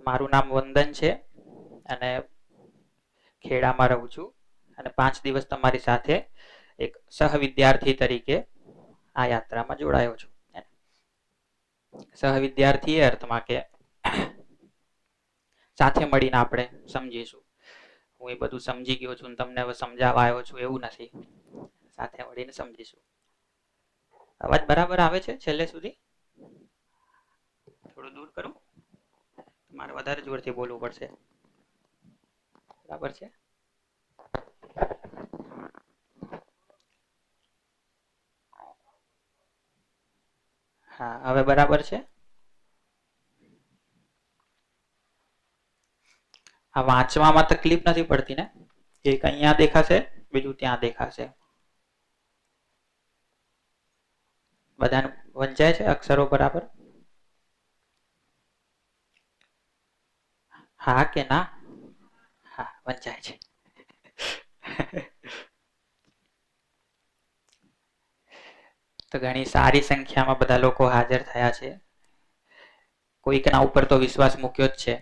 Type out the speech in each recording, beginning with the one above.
મારું નામ વંદન છે અને ખેડામાં રહું છું અને 5 દિવસ તમારી સાથે એક સહવિદ્યાર્થી તરીકે આ યાત્રામાં જોડાયો છું. સહવિદ્યાર્થી એ અર્થમાં કે સાથે મળીને આપણે સમજીશું. હું એ બધું સમજી ગયો છું, તમને હવે સમજાવવા આવ્યો છું એવું નથી. સાથે મળીને સમજીશું. અવાજ બરાબર આવે છે છેલ્લે સુધી? થોડું દૂર કરું? મારે વધારે જોરથી બોલવું પડશે. બરાબર છે? હા, હવે બરાબર છે. આ વાંચવામાં તકલીફ નથી પડતી ને? એક અહીંયા દેખાશે, બીજું ત્યાં દેખાશે. બધાને વંચાય છે અક્ષરો બરાબર? હા કે ના? હા, વંચાય છે. તો ઘણી સારી સંખ્યામાં બધા લોકો હાજર થયા છે. કોઈકના ઉપર તો વિશ્વાસ મૂક્યો જ છે,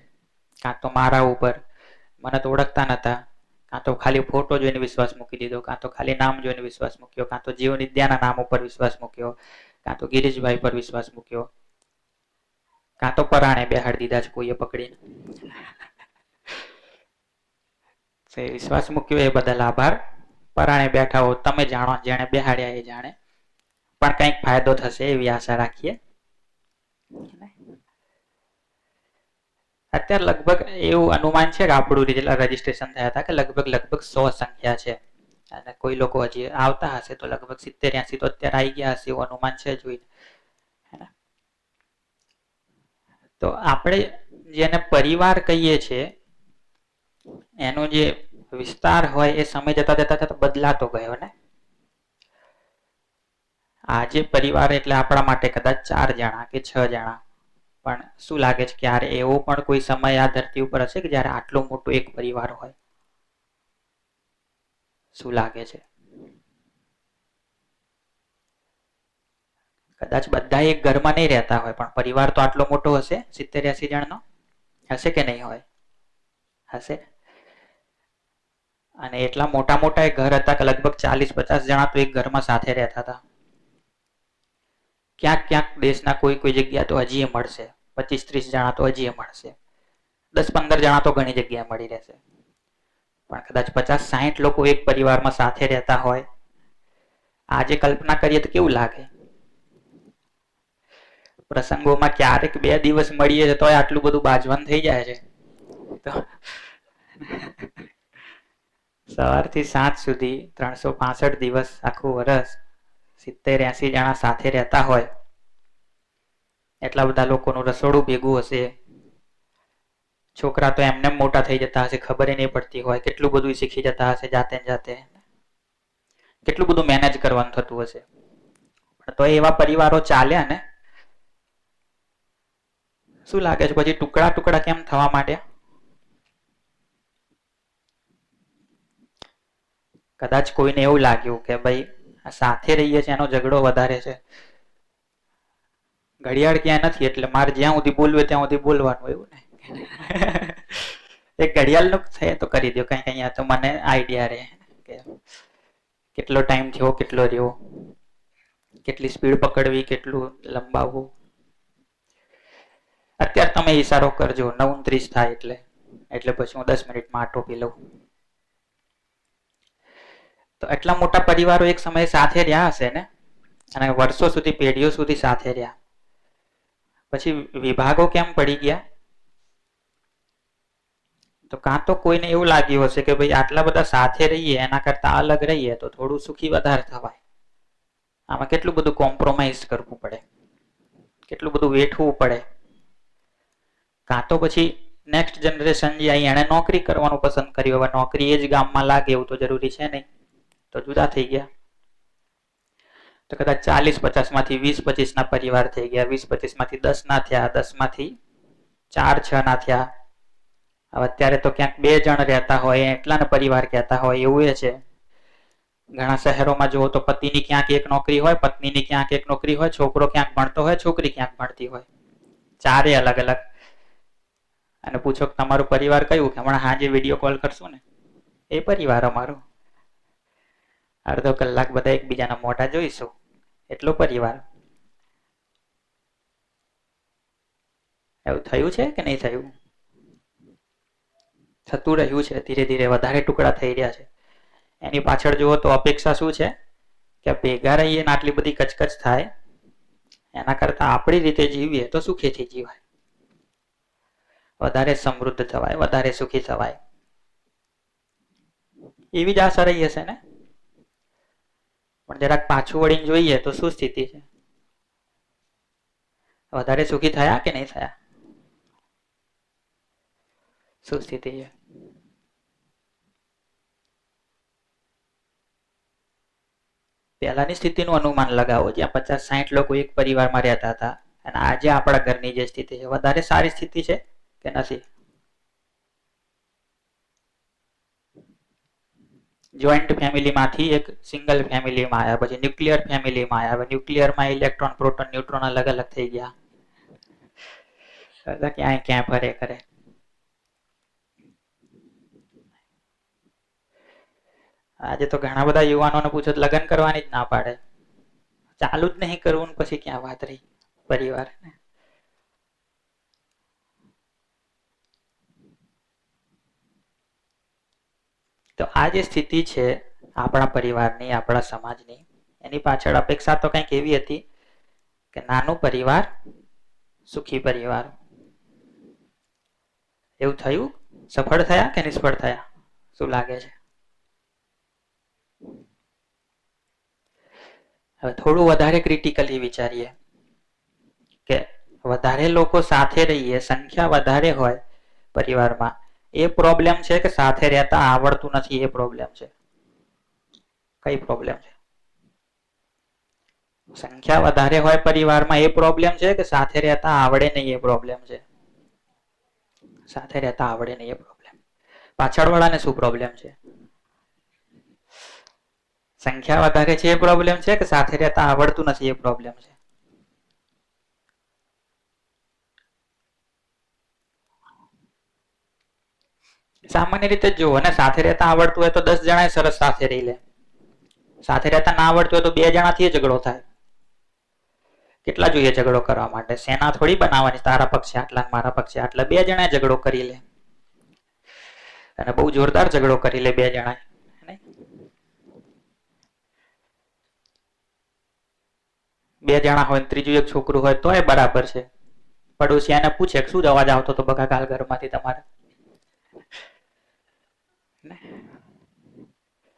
કાં તો મારા ઉપર. મને તો ઓળખતા નતા, કાં તો ખાલી ફોટો જોઈને વિશ્વાસ મૂકી દીધો, કાં તો ખાલી નામ જોઈને વિશ્વાસ મૂક્યો, કાં તો જીવ નિદ્યાના નામ ઉપર વિશ્વાસ મૂક્યો, કાં તો ગિરીશભાઈ પર વિશ્વાસ મૂક્યો, કાં તો પરાણે બેહાડી દીધા છે કોઈએ પકડીને. વિશ્વાસ મૂક્યો એ બદલ આભાર. પરાણે બેઠા હો તમે જાણો, જેણે બેહાડ્યા એ જાણે. પણ કંઈક ફાયદો થશે એવી આશા રાખીએ. અત્યારે લગભગ એવું અનુમાન છે કે આપણું રજીસ્ટ્રેશન થયા હતા કે લગભગ 100 સંખ્યા છે. અને કોઈ લોકો હજી આવતા હશે તો લગભગ 70-80 તો અત્યારે આવી ગયા હશે એવું અનુમાન છે જોઈને. તો આપણે જેને પરિવાર કહીએ છીએ એનો જે વિસ્તાર હોય એ સમય જતા જતા બદલાતો ગયો ને. આજે પરિવાર એટલે આપણા માટે કદાચ 4 જણા કે 6 જણા. પણ શું લાગે છે ક્યારે એવો પણ કોઈ સમય આ ધરતી ઉપર હશે કે જ્યારે આટલો મોટો એક પરિવાર હોય? શું લાગે છે? કદાચ બધા એક ઘરમાં નહીં રહેતા હોય પણ પરિવાર તો આટલો મોટો હશે 70-80 જણનો? હશે કે નહીં હોય? હશે. અને એટલા મોટા મોટા ઘર હતા કે લગભગ 40-50 જણા તો એક ઘરમાં સાથે રહેતા હતા. ક્યાંક ક્યાંક દેશના કોઈ જગ્યા તો હજી મળશે, 25-30 જણા તો હજી મળશે, 10-15 જણા તો ઘણી જગ્યાએ મળી રહેશે. પણ કદાચ 50-60 લોકો એક પરિવારમાં સાથે રહેતા હોય, આજે કલ્પના કરીએ તો કેવું લાગે? પ્રસંગોમાં ક્યારેક 2 દિવસ મળીએ તો આટલું બધું બાજવાનું થઈ જાય છે. સવારથી સાંજ સુધી 365 દિવસ આખું વર્ષ 70-80 જણા સાથે રહેતા હોય, એટલા બધા લોકોનું રસોડું ભેગું હશે. છોકરા તો એમને મોટા થઈ જતા હશે, ખબર નહીં પડતી હોય, કેટલું બધું શીખી જતા હશે જાતે જાતે. કેટલું બધું મેનેજ કરવાનું થતું હશે. તો એવા પરિવારો ચાલ્યા ને. શું લાગે છે પછી ટુકડા ટુકડા કેમ થવા માંડ્યા? કદાચ કોઈને એવું લાગ્યું કે ભાઈ સાથે રહીએ છીએ એનો ઝઘડો વધારે છે. ઘડિયાળ ક્યાં નથી એટલે મારે જ્યાં સુધી બોલવું ત્યાં સુધી બોલવાનું, એવું ને. એક ઘડિયાળ નું છે તો કરી દો કઈ કઈ, તો મને આઈડિયા રહે કે કેટલો ટાઈમ થયો, કેટલો રહ્યો, કેટલી સ્પીડ પકડવી, કેટલું લંબાવવું. અત્યારે તમે ઈશારો કરજો 9:30 થાય એટલે પછી હું 10 મિનિટમાં આટો પી લઉં. તો એટલા મોટા પરિવારો એક સમયે સાથે રહ્યા હશે ને, અને વર્ષો સુધી, પેઢીઓ સુધી સાથે રહ્યા. પછી વિભાગો કેમ પડી ગયા? તો કાં તો કોઈને એવું લાગ્યું હશે કે ભાઈ આટલા બધા સાથે રહીએ એના કરતા અલગ રહીએ તો થોડું સુખી વધારે થવાય. આમાં કેટલું બધું કોમ્પ્રોમાઇઝ કરવું પડે, કેટલું બધું વેઠવું પડે. કાં તો પછી નેક્સ્ટ જનરેશન જે એને નોકરી કરવાનું પસંદ કર્યું, હવે નોકરી એ જ ગામમાં લાગે એવું તો જરૂરી છે નહીં, તો જુદા થઈ ગયા. તો કદાચ 40-50 માંથી 20-25 ના પરિવાર થઈ ગયા, 20-25 માંથી 10 ના થયા, 10 માંથી 4-6 ના થયા. હવે અત્યારે તો ક્યાંક 2 જણ રહેતા હોય એટલાને પરિવાર કહેતા હોય એવું એ છે. ઘણા શહેરોમાં જુઓ તો પતિની ક્યાંક એક નોકરી હોય, પત્નીની ક્યાંક એક નોકરી હોય, છોકરો ક્યાંક ભણતો હોય, છોકરી ક્યાંક ભણતી હોય, 4 અલગ અલગ. અને પૂછો કે તમારું પરિવાર કયું, કે હમણાં હાજે વિડીયો કોલ કરશું ને એ પરિવાર અમારો, અડધો કલાક બધા એકબીજાના મોઢા જોઈશું એટલો પરિવાર. એવું થયું છે કે નહીં થયું? થતું રહ્યું છે. ધીરે ધીરે વધારે ટુકડા થઈ રહ્યા છે. એની પાછળ જુઓ તો અપેક્ષા શું છે કે ભેગા રહીએ ને આટલી બધી કચકચ થાય, એના કરતા આપણી રીતે જીવીએ તો સુખીથી જીવાય, વધારે સમૃદ્ધ થવાય, વધારે સુખી થવાય, એવી જ આશા રહી હશે ને. પણ જરાક પાછું વળીને જોઈએ તો શું સ્થિતિ છે? વધારે સુખી થયા કે નહીં થયા? શું સ્થિતિ છે? પહેલાની સ્થિતિનું અનુમાન લગાવો જ્યાં 50-60 લોકો એક પરિવારમાં રહેતા હતા, અને આજે આપણા ઘરની જે સ્થિતિ છે વધારે સારી સ્થિતિ છે કે નથી? જોઈન્ટ ફેમિલીમાંથી એક સિંગલ ફેમિલીમાં આવ્યા, પછી ન્યુક્લિયર ફેમિલીમાં આવ્યા, ન્યુક્લિયરમાં ઇલેક્ટ્રોન પ્રોટોન ન્યુટ્રોન અલગ અલગ થઈ ગયા, ક્યાંય ક્યાં ફરે કરે. આજે તો ઘણા બધા યુવાનોને પૂછો લગ્ન કરવાની જ ના પાડે, ચાલુ જ નહીં કરવું, પછી ક્યાં વાત રહી પરિવાર. તો આ જે સ્થિતિ છે આપણા પરિવારની, આપણા સમાજની, એની પાછળ અપેક્ષા તો કંઈક એવી હતી કે નાનું પરિવાર, સુખી પરિવાર. એવું થયું? સફળ થયા કે નિષ્ફળ થયા? શું લાગે છે? હવે થોડું વધારે ક્રિટિકલી વિચારીએ કે વધારે લોકો સાથે રહીએ, સંખ્યા વધારે હોય પરિવારમાં, એ પ્રોબ્લેમ છે કે સાથે રહેતા આવડતું નથી એ પ્રોબ્લેમ છે? કઈ પ્રોબ્લેમ છે? સંખ્યા વધારે હોય પરિવારમાં એ પ્રોબ્લેમ છે કે સાથે રહેતા આવડે નહીં એ પ્રોબ્લેમ છે? સાથે રહેતા આવડે નહીં એ પ્રોબ્લેમ. પાછળવાળાને શું પ્રોબ્લેમ છે? સંખ્યા વધારે છે એ પ્રોબ્લેમ છે કે સાથે રહેતા આવડતું નથી એ પ્રોબ્લેમ છે? સામાન્ય રીતે જુઓ ને, સાથે રહેતા આવડતું હોય તો 10 જણા સરસ સાથે રહી લે, સાથે રહેતા ના આવડતું હોય તો 2 જણાથી ઝઘડો થાય. કેટલા જોઈએ ઝઘડો કરવા માટે? સેના થોડી બનાવવાની, તારા પક્ષે આટલા મારા પક્ષે આટલા, 2 જણા ઝઘડો કરી લે, અને બહુ જોરદાર ઝઘડો કરી લે 2 જણા. બે જણા હોય, ત્રીજું એક છોકરું હોય તો એ બરાબર છે. પડોશિયાને પૂછે શું અવાજ આવતો તો બકા કાલ ઘરમાંથી તમારે?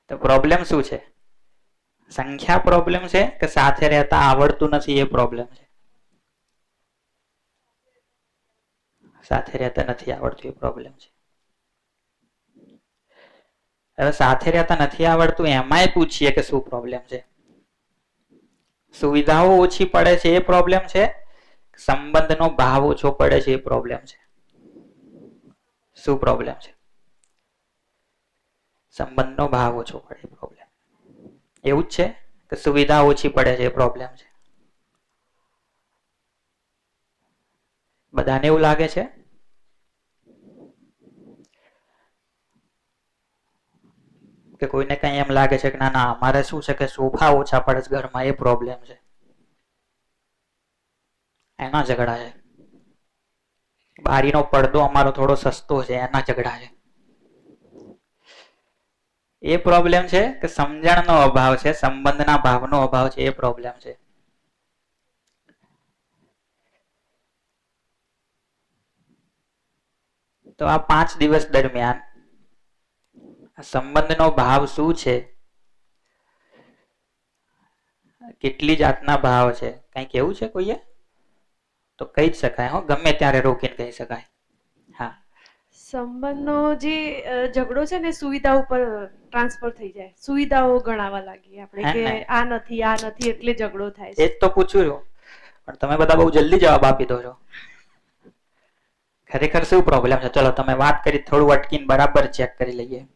તો પ્રોબ્લેમ શું છે? સંખ્યા પ્રોબ્લેમ છે કે સાથે રહેતા આવડતું નથી એ પ્રોબ્લેમ છે? સાથે રહેતા નથી આવડતું એ પ્રોબ્લેમ છે. હવે સાથે રહેતા નથી આવડતું એમાંય પૂછીએ કે શું પ્રોબ્લેમ છે? સુવિધાઓ ઓછી પડે છે એ પ્રોબ્લેમ છે? સંબંધનો ભાવ ઓછો પડે છે એ પ્રોબ્લેમ છે? શું પ્રોબ્લેમ છે? સંબંધનો ભાવ ઓછો પડે એ પ્રોબ્લેમ. એવું જ છે કે સુવિધા ઓછી પડે છે એ પ્રોબ્લેમ છે? બધાને એવું લાગે છે? કે કોઈને કઈ એમ લાગે છે કે ના ના અમારે શું છે કે સોફા ઓછા પડે છે ઘરમાં એ પ્રોબ્લેમ છે, એના ઝઘડા છે. બારીનો પડદો અમારો થોડો સસ્તો છે એના ઝઘડા છે. એ પ્રોબ્લેમ છે કે સમજણનો અભાવ છે, સંબંધના ભાવનો અભાવ છે એ પ્રોબ્લેમ છે? તો આ 5 દિવસ દરમિયાન સંબંધનો ભાવ શું છે, કેટલી જાતના ભાવ છે, કઈ કેવું છે કોઈએ? તો કહી જ શકાય, હો, ગમે ત્યારે રોકીને કહી શકાય. હા, સંબંધનો જે ઝઘડો છે ને સુવિધા ઉપર ટ્રાન્સફર થઈ જાય, સુવિધાઓ ગણાવવા લાગીએ આપણે કે આ નથી એટલે ઝઘડો થાય છે. એ જ તો પૂછું છું, પણ તમે બધા બહુ જલ્દી જવાબ આપી દો છો. ખરેખર શું પ્રોબ્લેમ છે? ચલો તમે વાત કરી, થોડું અટકીને બરાબર ચેક કરી લઈએ.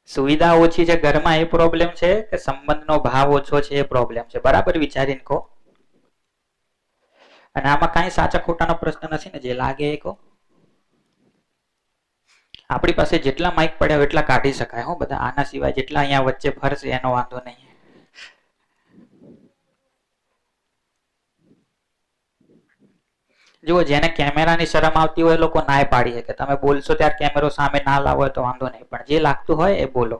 સુવિધા ઓછી છે ઘરમાં એ પ્રોબ્લેમ છે કે સંબંધનો ભાવ ઓછો છે એ પ્રોબ્લેમ છે? બરાબર વિચારીને કહો. અને આમાં કઈ સાચા ખોટાનો પ્રશ્ન નથી ને, જે લાગે એ કહો. આપણી પાસે જેટલા માઇક પડ્યા હોય એટલા કાઢી શકાય હો બધા, આના સિવાય જેટલા અહીંયા વચ્ચે ફરશે એનો વાંધો નહીં. જુઓ, જેને કેમેરાની શરમ આવતી હોય એ લોકો નાય પાડી શકે, તમે બોલશો ત્યારે કેમેરો સામે ના લાવો હોય તો વાંધો નહીં, પણ જે લાગતું હોય એ બોલો.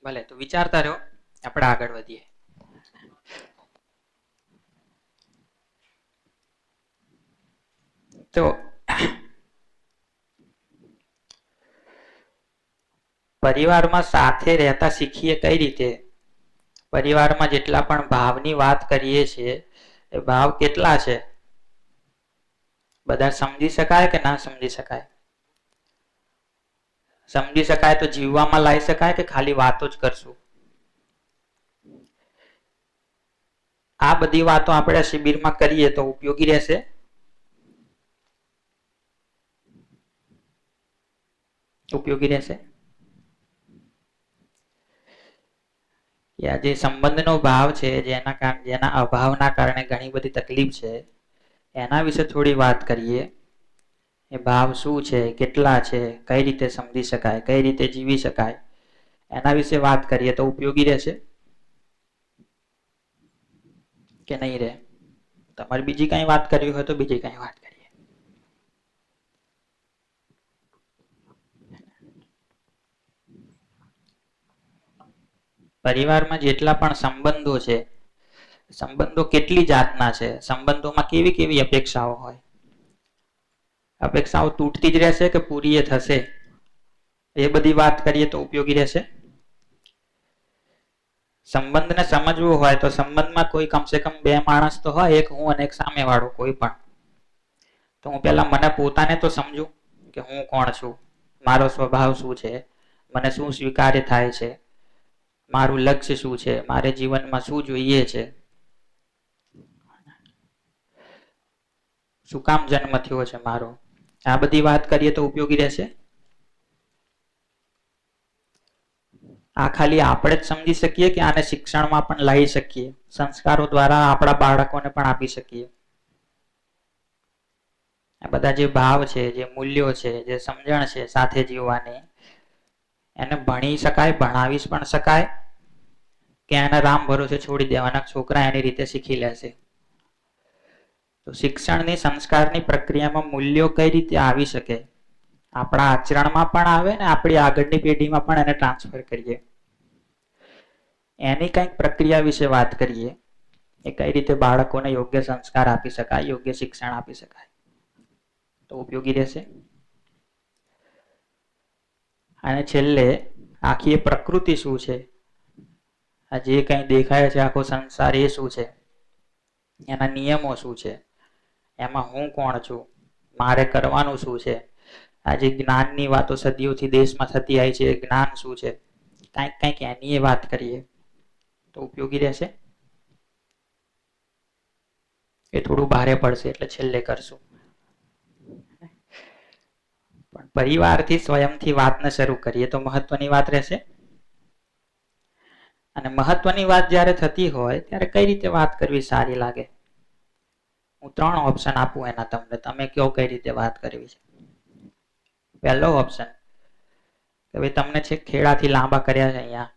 ભલે, તો વિચારતા રહો, આપણે આગળ વધીએ. તો પરિવારમાં સાથે રહેતા શીખીએ કઈ રીતે? પરિવારમાં જેટલા પણ ભાવની વાત કરીએ છીએ એ ભાવ કેટલા છે? બધા સમજી શકાય કે ના સમજી શકાય? સમજી શકાય તો જીવવામાં લાવી શકાય કે ખાલી વાતો જ કરશું? આ બધી વાતો આપણે શિબિરમાં કરીએ તો ઉપયોગી રહેશે? ઉપયોગી રહેશે? જે સંબંધનો ભાવ છે, જેના અભાવના કારણે ઘણી બધી તકલીફ છે, એના વિશે થોડી વાત કરીએ. એ ભાવ શું છે, કેટલા છે, કઈ રીતે સમજી શકાય, કઈ રીતે જીવી શકાય, એના વિશે વાત કરીએ તો ઉપયોગી રહેશે કે નહીં રહે? તમારે બીજી કઈ વાત કરવી હોય તો બીજી કઈ વાત કરીએ. પરિવારમાં જેટલા પણ સંબંધો છે, સંબંધો કેટલી જાતના છે, સંબંધોમાં કેવી કેવી અપેક્ષાઓ હોય? અપેક્ષાઓ તૂટતી જ રહેશે કે પૂરી થશે? એ બધી વાત કરીએ તો ઉપયોગી રહેશે. સંબંધને સમજવું હોય તો સંબંધમાં કોઈ કમસે કમ બે માણસ તો હોય, એક હું અને એક સામેવાળો કોઈ પણ. તો હું પહેલા મને પોતાને તો સમજુ કે હું કોણ છું, મારો સ્વભાવ શું છે, મને શું સ્વીકાર્ય થાય છે, મારું લક્ષ્ય શું છે, મારે જીવનમાં શું જોઈએ છે, શું કામ જન્મ થયો છે મારો, આ બધી વાત કરીએ તો ઉપયોગી રહેશે. આ ખાલી આપણે જ સમજી શકીએ કે આને શિક્ષણમાં પણ લાવી શકીએ, સંસ્કારો દ્વારા આપણા બાળકોને પણ આપી શકીએ? આ બધા જે ભાવ છે, જે મૂલ્યો છે, જે સમજણ છે સાથે જીવવાની, એને ભણી શકાય, ભણાવી પણ શકાય કે એને રામ ભરોસે છોડી દેવાના, છોકરા એની રીતે શીખી લેશે? તો શિક્ષણની, સંસ્કારની પ્રક્રિયામાં મૂલ્યો કઈ રીતે આવી શકે? આપણા આચરણમાં પણ આવે ને આપણી આગળની પેઢીમાં પણ એને ટ્રાન્સફર કરીએ, એની કંઈક પ્રક્રિયા વિશે વાત કરીએ. એ કઈ રીતે બાળકોને યોગ્ય સંસ્કાર આપી શકાય, યોગ્ય શિક્ષણ આપી શકાય, તો ઉપયોગી રહેશે. અને છેલ્લે આખી એ પ્રકૃતિ શું છે, આ જે કંઈ દેખાય છે આખો સંસાર, એ શું છે, એના નિયમો શું છે, એમાં હું કોણ છું, મારે કરવાનું શું છે, આજે જ્ઞાનની વાતો સદીઓથી દેશમાં થતી આવી છે, એ જ્ઞાન શું છે, કંઈક એની એ વાત કરીએ તો ઉપયોગી રહેશે. એ થોડું ભારે પડશે એટલે છેલ્લે કરશું. પણ પરિવારથી, સ્વયંથી વાતને શરૂ કરીએ તો મહત્વની વાત રહેશે. અને મહત્વની વાત જ્યારે થતી હોય ત્યારે કઈ રીતે વાત કરવી સારી લાગે? હું 3 ઓપ્શન આપું એના તમને, તમે કયો કઈ રીતે વાત કરવી છે. પહેલો ઓપ્શન કે ભાઈ તમને છે ખેડાથી લાંબા કર્યા છે અહીંયા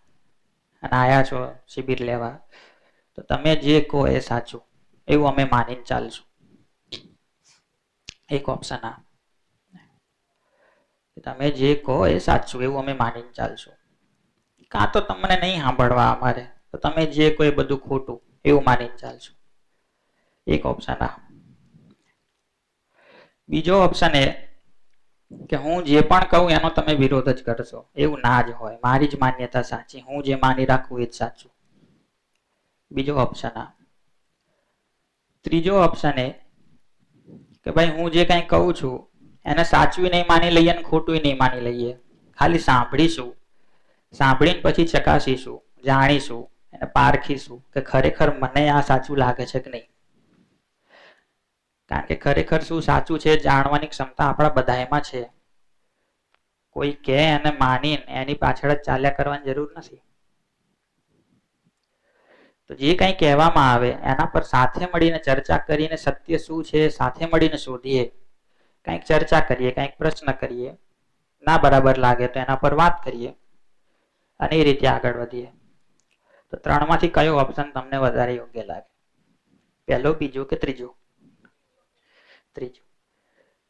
અને આયા છો શિબિર લેવા, તો તમે જે કહો એ સાચું, એવું અમે માનીને ચાલશું. એક ઓપ્શન આ, તમે જે કહો એ સાચું એવું અમે માનીને ચાલશું. કાં તો તમને નહીં સાંભળવા અમારે, તો તમે જે કહો એ બધું ખોટું, એવું માનીને ચાલશું. એક ઓપ્શન આ. બીજો ઓપ્શન એ કે હું જે પણ કહું એનો તમે વિરોધ જ કરશો, એવું ના જ હોય, મારી જ માન્યતા સાચી, હું જે માની રાખું એ જ સાચું. બીજો ઓપ્શન આ. ત્રીજો ઓપ્શન એ કે ભાઈ હું જે કંઈ કહું છું એને સાચું નહીં માની લઈએ અને ખોટું નહીં માની લઈએ, ખાલી સાંભળીશું, સાંભળીને પછી ચકાસીશું, જાણીશું, એને પારખીશું કે ખરેખર મને આ સાચું લાગે છે કે નહીં. કારણ કે ખરેખર શું સાચું છે જાણવાની ક્ષમતા આપણા બધામાં છે. કોઈ કહે અને માનીને એની પાછળ જ ચાલ્યા કરવાની જરૂર નથી. તો જે કંઈ કહેવામાં આવે એના પર સાથે મળીને ચર્ચા કરીને સત્ય શું છે સાથે મળીને શોધીએ. કંઈક ચર્ચા કરીએ, કંઈક પ્રશ્ન કરીએ, ના બરાબર લાગે તો એના પર વાત કરીએ અને એ રીતે આગળ વધીએ. તો ત્રણમાંથી કયો ઓપ્શન તમને વધારે યોગ્ય લાગે? પહેલો, બીજો કે ત્રીજો? ત્રીજો.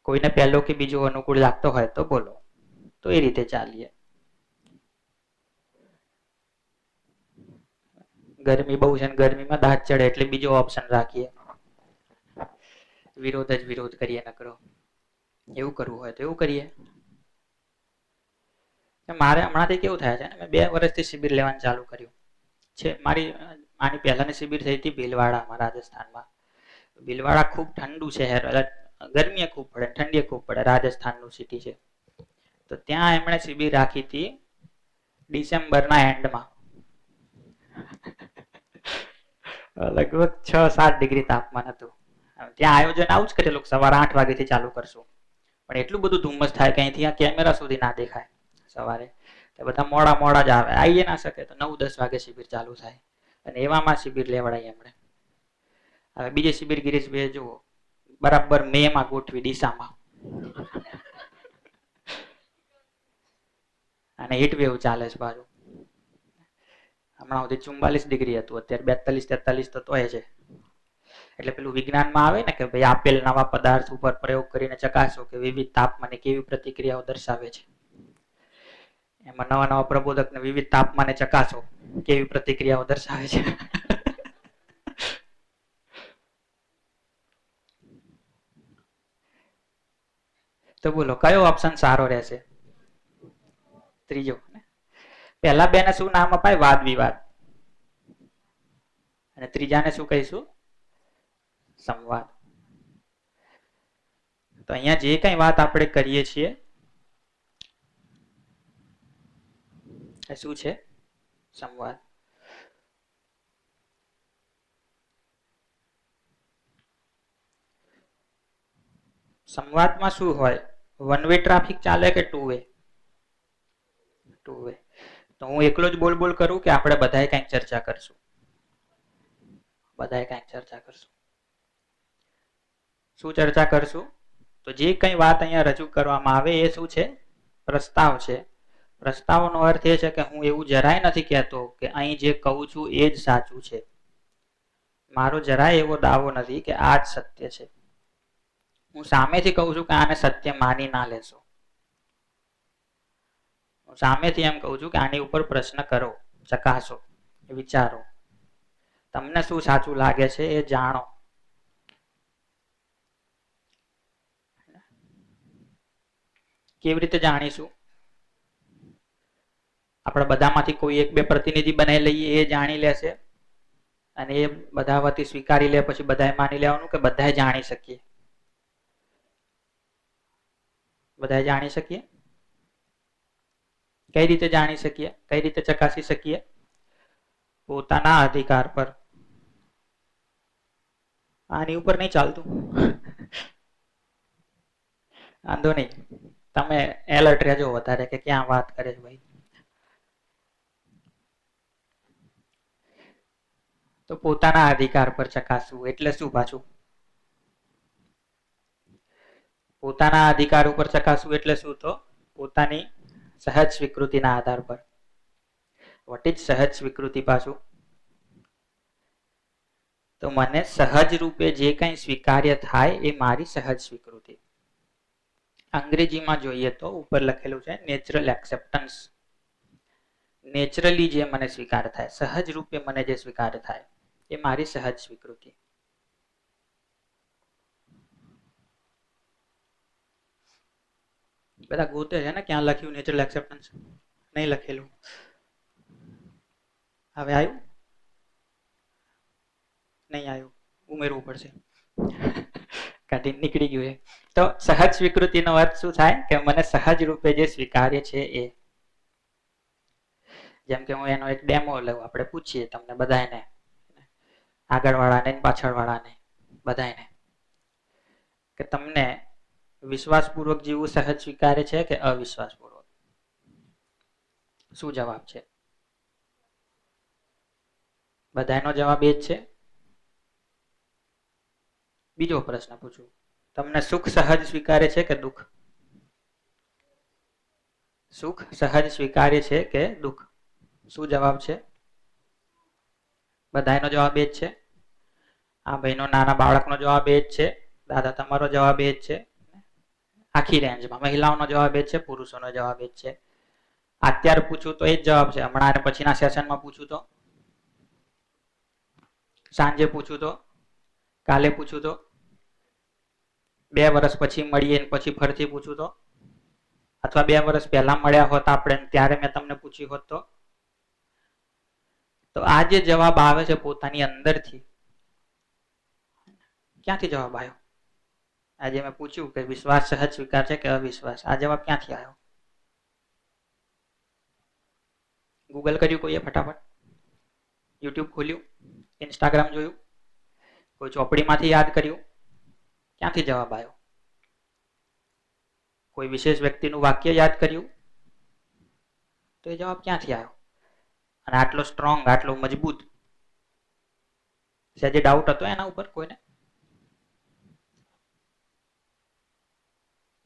કોઈને પહેલો કે બીજો અનુકૂળ લાગતો હોય તો બોલો, તો એ રીતે ચાલીએ. ગરમી બહુ છે ને ગરમીમાં દાંત ચડે એટલે બીજો ઓપ્શન રાખીએ. વિરોધ જ વિરોધ કરીએ નકરો. એવું કરવું હોય તો એવું કરીએ. મારે હમણાંથી કેવું થાય છે, મેં 2 વર્ષથી શિબિર લેવાનું ચાલુ કર્યું છે. આની પહેલાની શિબિર થઈ હતી ભીલવાડામાં, રાજસ્થાનમાં. ભીલવાડા ખૂબ ઠંડુ શહેર, ગરમી ખૂબ પડે, ઠંડી ખૂબ પડે, રાજસ્થાનનું સિટી છે. તો ત્યાં એમણે શિબિર રાખી હતી ડિસેમ્બરના એન્ડમાં. લગભગ 6-7 ડિગ્રી તાપમાન હતું. ત્યાં આયોજન આવું જ કરેલું, સવારે 8 વાગ્યાથી ચાલુ કરશું, પણ એટલું બધું ધુમ્મસ થાય કે અહીંથી કેમેરા સુધી ના દેખાય સવારે. બધા મોડા જ આવે, આવી ના શકે તો 9-10 વાગે શિબિર ચાલુ થાય અને એવામાં શિબિર લેવડાય એમણે. હવે બીજી શિબિર ગિરીશભાઈ જુઓ, બરાબર મે માં ગોઠવી ડીસામાં, અને હીટ વેવ ચાલે છે બાજુ. હમણાં સુધી 44 ડિગ્રી હતું, અત્યારે 42-43 તો તોય છે. એટલે પેલું વિજ્ઞાનમાં આવે ને કે ભાઈ આપેલ નવા પદાર્થ ઉપર પ્રયોગ કરીને ચકાસો કે વિવિધ તાપમાને કેવી પ્રતિક્રિયાઓ દર્શાવે છે. એમાં નવા પ્રબોધકને વિવિધ તાપમાને ચકાસો કેવી પ્રતિક્રિયાઓ દર્શાવે છે. તો બોલો કયો ઓપ્શન સારો રહેશે? ત્રીજો. પહેલા બેને શું નામ અપાય? વાદ વિવાદ. અને ત્રીજાને શું કહીશું? સંવાદ. તો અહીંયા જે કઈ વાત આપણે કરીએ છીએ એ શું છે? સંવાદ. સંવાદમાં શું હોય? વન વે ટ્રાફિક ચાલે કે ટુ વે? Two way. તો હું એકલો જ બોલ કરું કે આપણે બધાએ કંઈક ચર્ચા કરશું? બધાએ કંઈક ચર્ચા કરશું. શું ચર્ચા કરશું? તો જે કંઈ વાત અહીંયા રજૂ કરવામાં આવે એ શું છે? પ્રસ્તાવ છે. પ્રસ્તાવનો અર્થ એ છે કે હું એવું જરાય નથી કહેતો કે અહીં જે કહું છું એ જ સાચું છે. મારો જરાય એવો દાવો નથી કે આ જ સત્ય છે. હું સામેથી કહું છું કે આને સત્ય માની ના લેશો. હું સામેથી એમ કહું છું કે આની ઉપર પ્રશ્ન કરો, ચકાસો, વિચારો. તમને શું સાચું લાગે છે એ જાણો. કેવી રીતે જાણીશું? આપણે બધામાંથી કોઈ 1-2 પ્રતિનિધિ બનાવી લઈએ, એ જાણી લેશે અને એ બધા વતી સ્વીકારી લે, પછી બધાએ માની લેવાનું કે બધાએ જાણી શકીએ? બધાએ જાણી શકીએ? કઈ રીતે જાણી શકીએ? કઈ રીતે ચકાસી શકીએ? પોતાના અધિકાર પર. આની ઉપર નહીં ચાલતું, વાંધો નહીં, તમે એલર્ટ રહેજો વધારે કે ક્યાં વાત કરે છે ભાઈ. તો પોતાના અધિકાર પર ચકાસવું એટલે શું પાછું? પોતાના અધિકાર ઉપર ચકાસવું એટલે શું? તો પોતાની સહજ સ્વીકૃતિના આધાર પર. વોટ ઇઝ સહજ સ્વીકૃતિ પાછું? તો મને સહજ રૂપે જે કંઈ સ્વીકાર્ય થાય એ મારી સહજ સ્વીકૃતિ. અંગ્રેજીમાં જોઈએ તો ઉપર લખેલું છે નેચરલ એક્સેપ્ટન્સ. નેચરલી જે મને સ્વીકાર થાય, સહજ રૂપે મને જે સ્વીકાર થાય એ મારી સહજ સ્વીકૃતિ. બધા ગોતે છે ને ક્યાં લખ્યું નેચરલ એક્સેપ્ટન્સ? નહીં લખેલું. હવે આવ્યું? નહીં આવ્યું, ઉમેરવું પડશે. કાઢી નીકળી ગયું. તો સહજ સ્વીકૃતિનો અર્થ શું થાય? કે મને સહજ રૂપે જે સ્વીકાર્ય છે એ. જેમ કે હું એનો એક ડેમો લઉં, આપણે પૂછીએ તમને બધાને, આગળવાળાને પાછળવાળાને બધાને, કે તમને વિશ્વાસપૂર્વક જીવવું સહજ સ્વીકાર્ય છે કે અવિશ્વાસપૂર્વક? શું જવાબ છે? બધાનો જવાબ એ જ છે. બીજો પ્રશ્ન પૂછું, તમને સુખ સહજ સ્વીકાર્ય છે કે દુઃખ? સુખ સહજ સ્વીકાર્ય છે કે દુઃખ? શું જવાબ છે? બધાનો જવાબ એ જ છે. આ ભાઈનો નાના બાળકનો જવાબ એ જ છે. દાદા તમારો જવાબ એ જ છે. આખી રેન્જમાં મહિલાઓનો જવાબ એ જ છે, પુરુષોનો જવાબ એ જ છે. અત્યારે પૂછું તો એ જ જવાબ છે. હમણાં અને પછીના સેશનમાં પૂછું તો, સાંજે પૂછું તો, કાલે પૂછું તો, 2 વર્ષ પછી મળીએ પછી ફરીથી પૂછું તો, અથવા 2 વર્ષ પહેલા મળ્યા હોત આપણે ત્યારે મેં તમને પૂછ્યું હોત તો આ જે જવાબ આવે છે પોતાની અંદરથી, ક્યાંથી જવાબ આવ્યો? આજે મેં પૂછ્યું કે વિશ્વાસ સહજ સ્વીકાર છે કે અવિશ્વાસ, આ જવાબ ક્યાંથી આવ્યો? ગૂગલ કર્યું કોઈએ ફટાફટ? યુટ્યુબ ખોલ્યું? ઇન્સ્ટાગ્રામ જોયું? કોઈ ચોપડીમાંથી યાદ કર્યું? ક્યાંથી જવાબ આવ્યો? કોઈ વિશેષ વ્યક્તિનું વાક્ય યાદ કર્યું? તો એ જવાબ ક્યાંથી આવ્યો? અને આટલો સ્ટ્રોંગ, આટલો મજબૂત, સહેજે ડાઉટ હતો એના ઉપર કોઈને?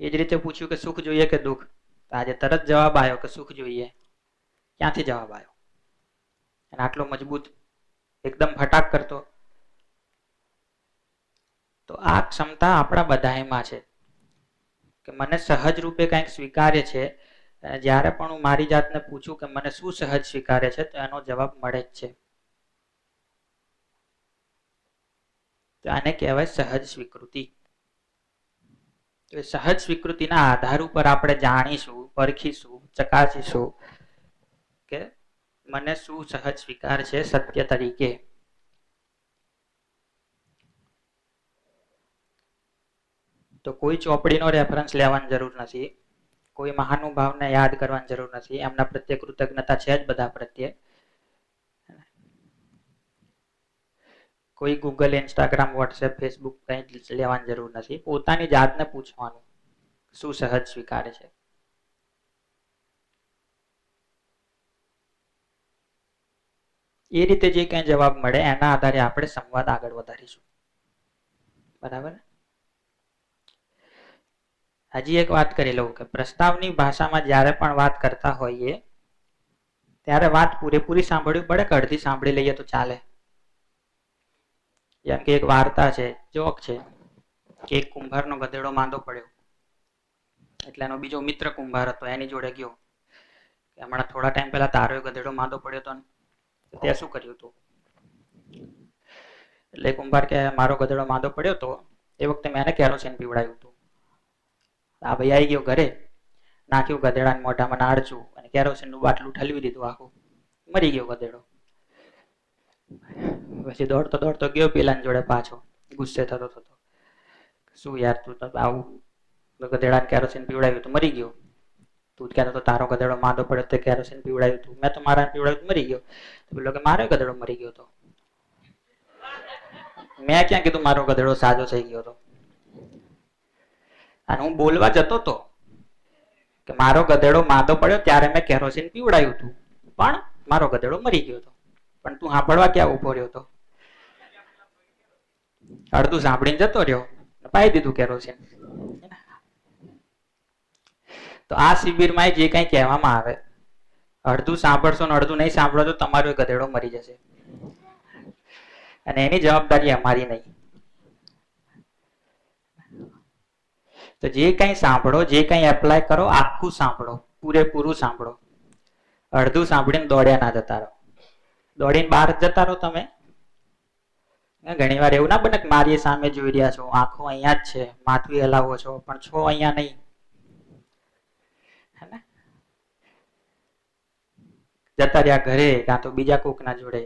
એ જ રીતે પૂછ્યું કે સુખ જોઈએ કે દુઃખ, આજે તરત જવાબ આવ્યો કે સુખ જોઈએ. ક્યાંથી જવાબ આવ્યો? અને આટલો મજબૂત, એકદમ ફટાક કરતો. તો આ ક્ષમતા આપણા બધામાં છે કે મને સહજ રૂપે કંઈક સ્વીકાર્ય છે. જ્યારે પણ હું મારી જાતને પૂછું કે મને શું સહજ સ્વીકાર્ય છે, તો એનો જવાબ મળે જ છે. તો આને કહેવાય સહજ સ્વીકૃતિ. તો સહજ સ્વીકૃતિના આધાર ઉપર આપણે જાણીશું, પરખીશું, ચકાસીશું કે મને શું સહજ સ્વીકાર છે સત્ય તરીકે. તો કોઈ ચોપડીનો રેફરન્સ લેવાની જરૂર નથી, કોઈ મહાનુભાવને યાદ કરવાની જરૂર નથી. એમના પ્રત્યે કૃતજ્ઞતા છે જ બધા પ્રત્યે. કોઈ ગૂગલ, ઇન્સ્ટાગ્રામ, વોટ્સએપ, ફેસબુક કંઈ લેવાની જરૂર નથી. પોતાની જાતને પૂછવાનું શું સહજ સ્વીકારે છે. એ રીતે જે કંઈ જવાબ મળે એના આધારે આપણે સંવાદ આગળ વધારીશું. બરાબર? હજી એક વાત કરી લઉં કે પ્રસ્તાવની ભાષામાં જ્યારે પણ વાત કરતા હોઈએ ત્યારે વાત પૂરેપૂરી સાંભળવી પડે કે અડધી સાંભળી લઈએ તો ચાલે? જેમ કે એક વાર્તા છે, જોક છે કે એક કુંભારનો ગધેડો માંદો પડ્યો એટલે એનો બીજો મિત્ર કુંભાર હતો, એની જોડે ગયો કે હમણાં થોડા ટાઈમ પહેલા તારો ગધેડો માંદો પડ્યો હતો ને, તે શું કર્યું હતું? એટલે કુંભાર કે મારો ગધેડો માંદો પડ્યો હતો એ વખતે મેં એને કેરોસીન પીવડાવ્યું હતું. આ ભાઈ આવી ગયો ઘરે, નાખ્યું ગધેડાને મોઢામાં નાળચું અને કેરોસીનનું બાટલું ઠલવી દીધું, આખું મરી ગયો ગધેડો. પછી દોડતો દોડતો ગયો પેલાની જોડે પાછો, ગુસ્સે થતો થતો, શું યાર તું આવું ગધેડાને કેરોસીન પીવડાવ્યું તો મરી ગયો, તું કહેતો તો તારો ગધેડો માંદો પડ્યો તે કેરોસીન પીવડાવ્યું હતું, મેં તો મારા પીવડાવ્યું મરી ગયો. પેલો કે મારો ગધેડો મરી ગયો હતો, મેં ક્યાં કીધું મારો ગધેડો સાજો થઈ ગયો હતો. અને હું બોલવા જતો હતો કે મારો ગધેડો માંદો પડ્યો ત્યારે મેં કેરોસીન પીવડાવ્યું હતું, પણ મારો ગધેડો મરી ગયો હતો. પણ તું સાંભળવા ક્યાં ઉભો રહ્યો હતો? અડધું સાંભળીને જતો રહ્યો, પાઈ દીધું કેરોસીન. તો આ શિબિરમાં જે કંઈ કહેવામાં આવે, અડધું સાંભળશો ને અડધું નહીં સાંભળો તો તમારો ગધેડો મરી જશે અને એની જવાબદારી અમારી નહીં. તો જે કંઈ સાંભળો, જે કંઈ એપ્લાય કરો, આખું સાંભળો, પૂરેપૂરું સાંભળો. અડધું સાંભળીને દોડ્યા ના જતા રહો. દોડીને બહાર જતા રહો તમે. ઘણી વાર એવું ના બને કે મારી સામે જોઈ રહ્યા છો, આંખો અહીંયા જ છે, માથું હલાવો છો, પણ છો અહીંયા નહીં. જતા રહ્યા ઘરે કાં તો બીજા કોકના જોડે.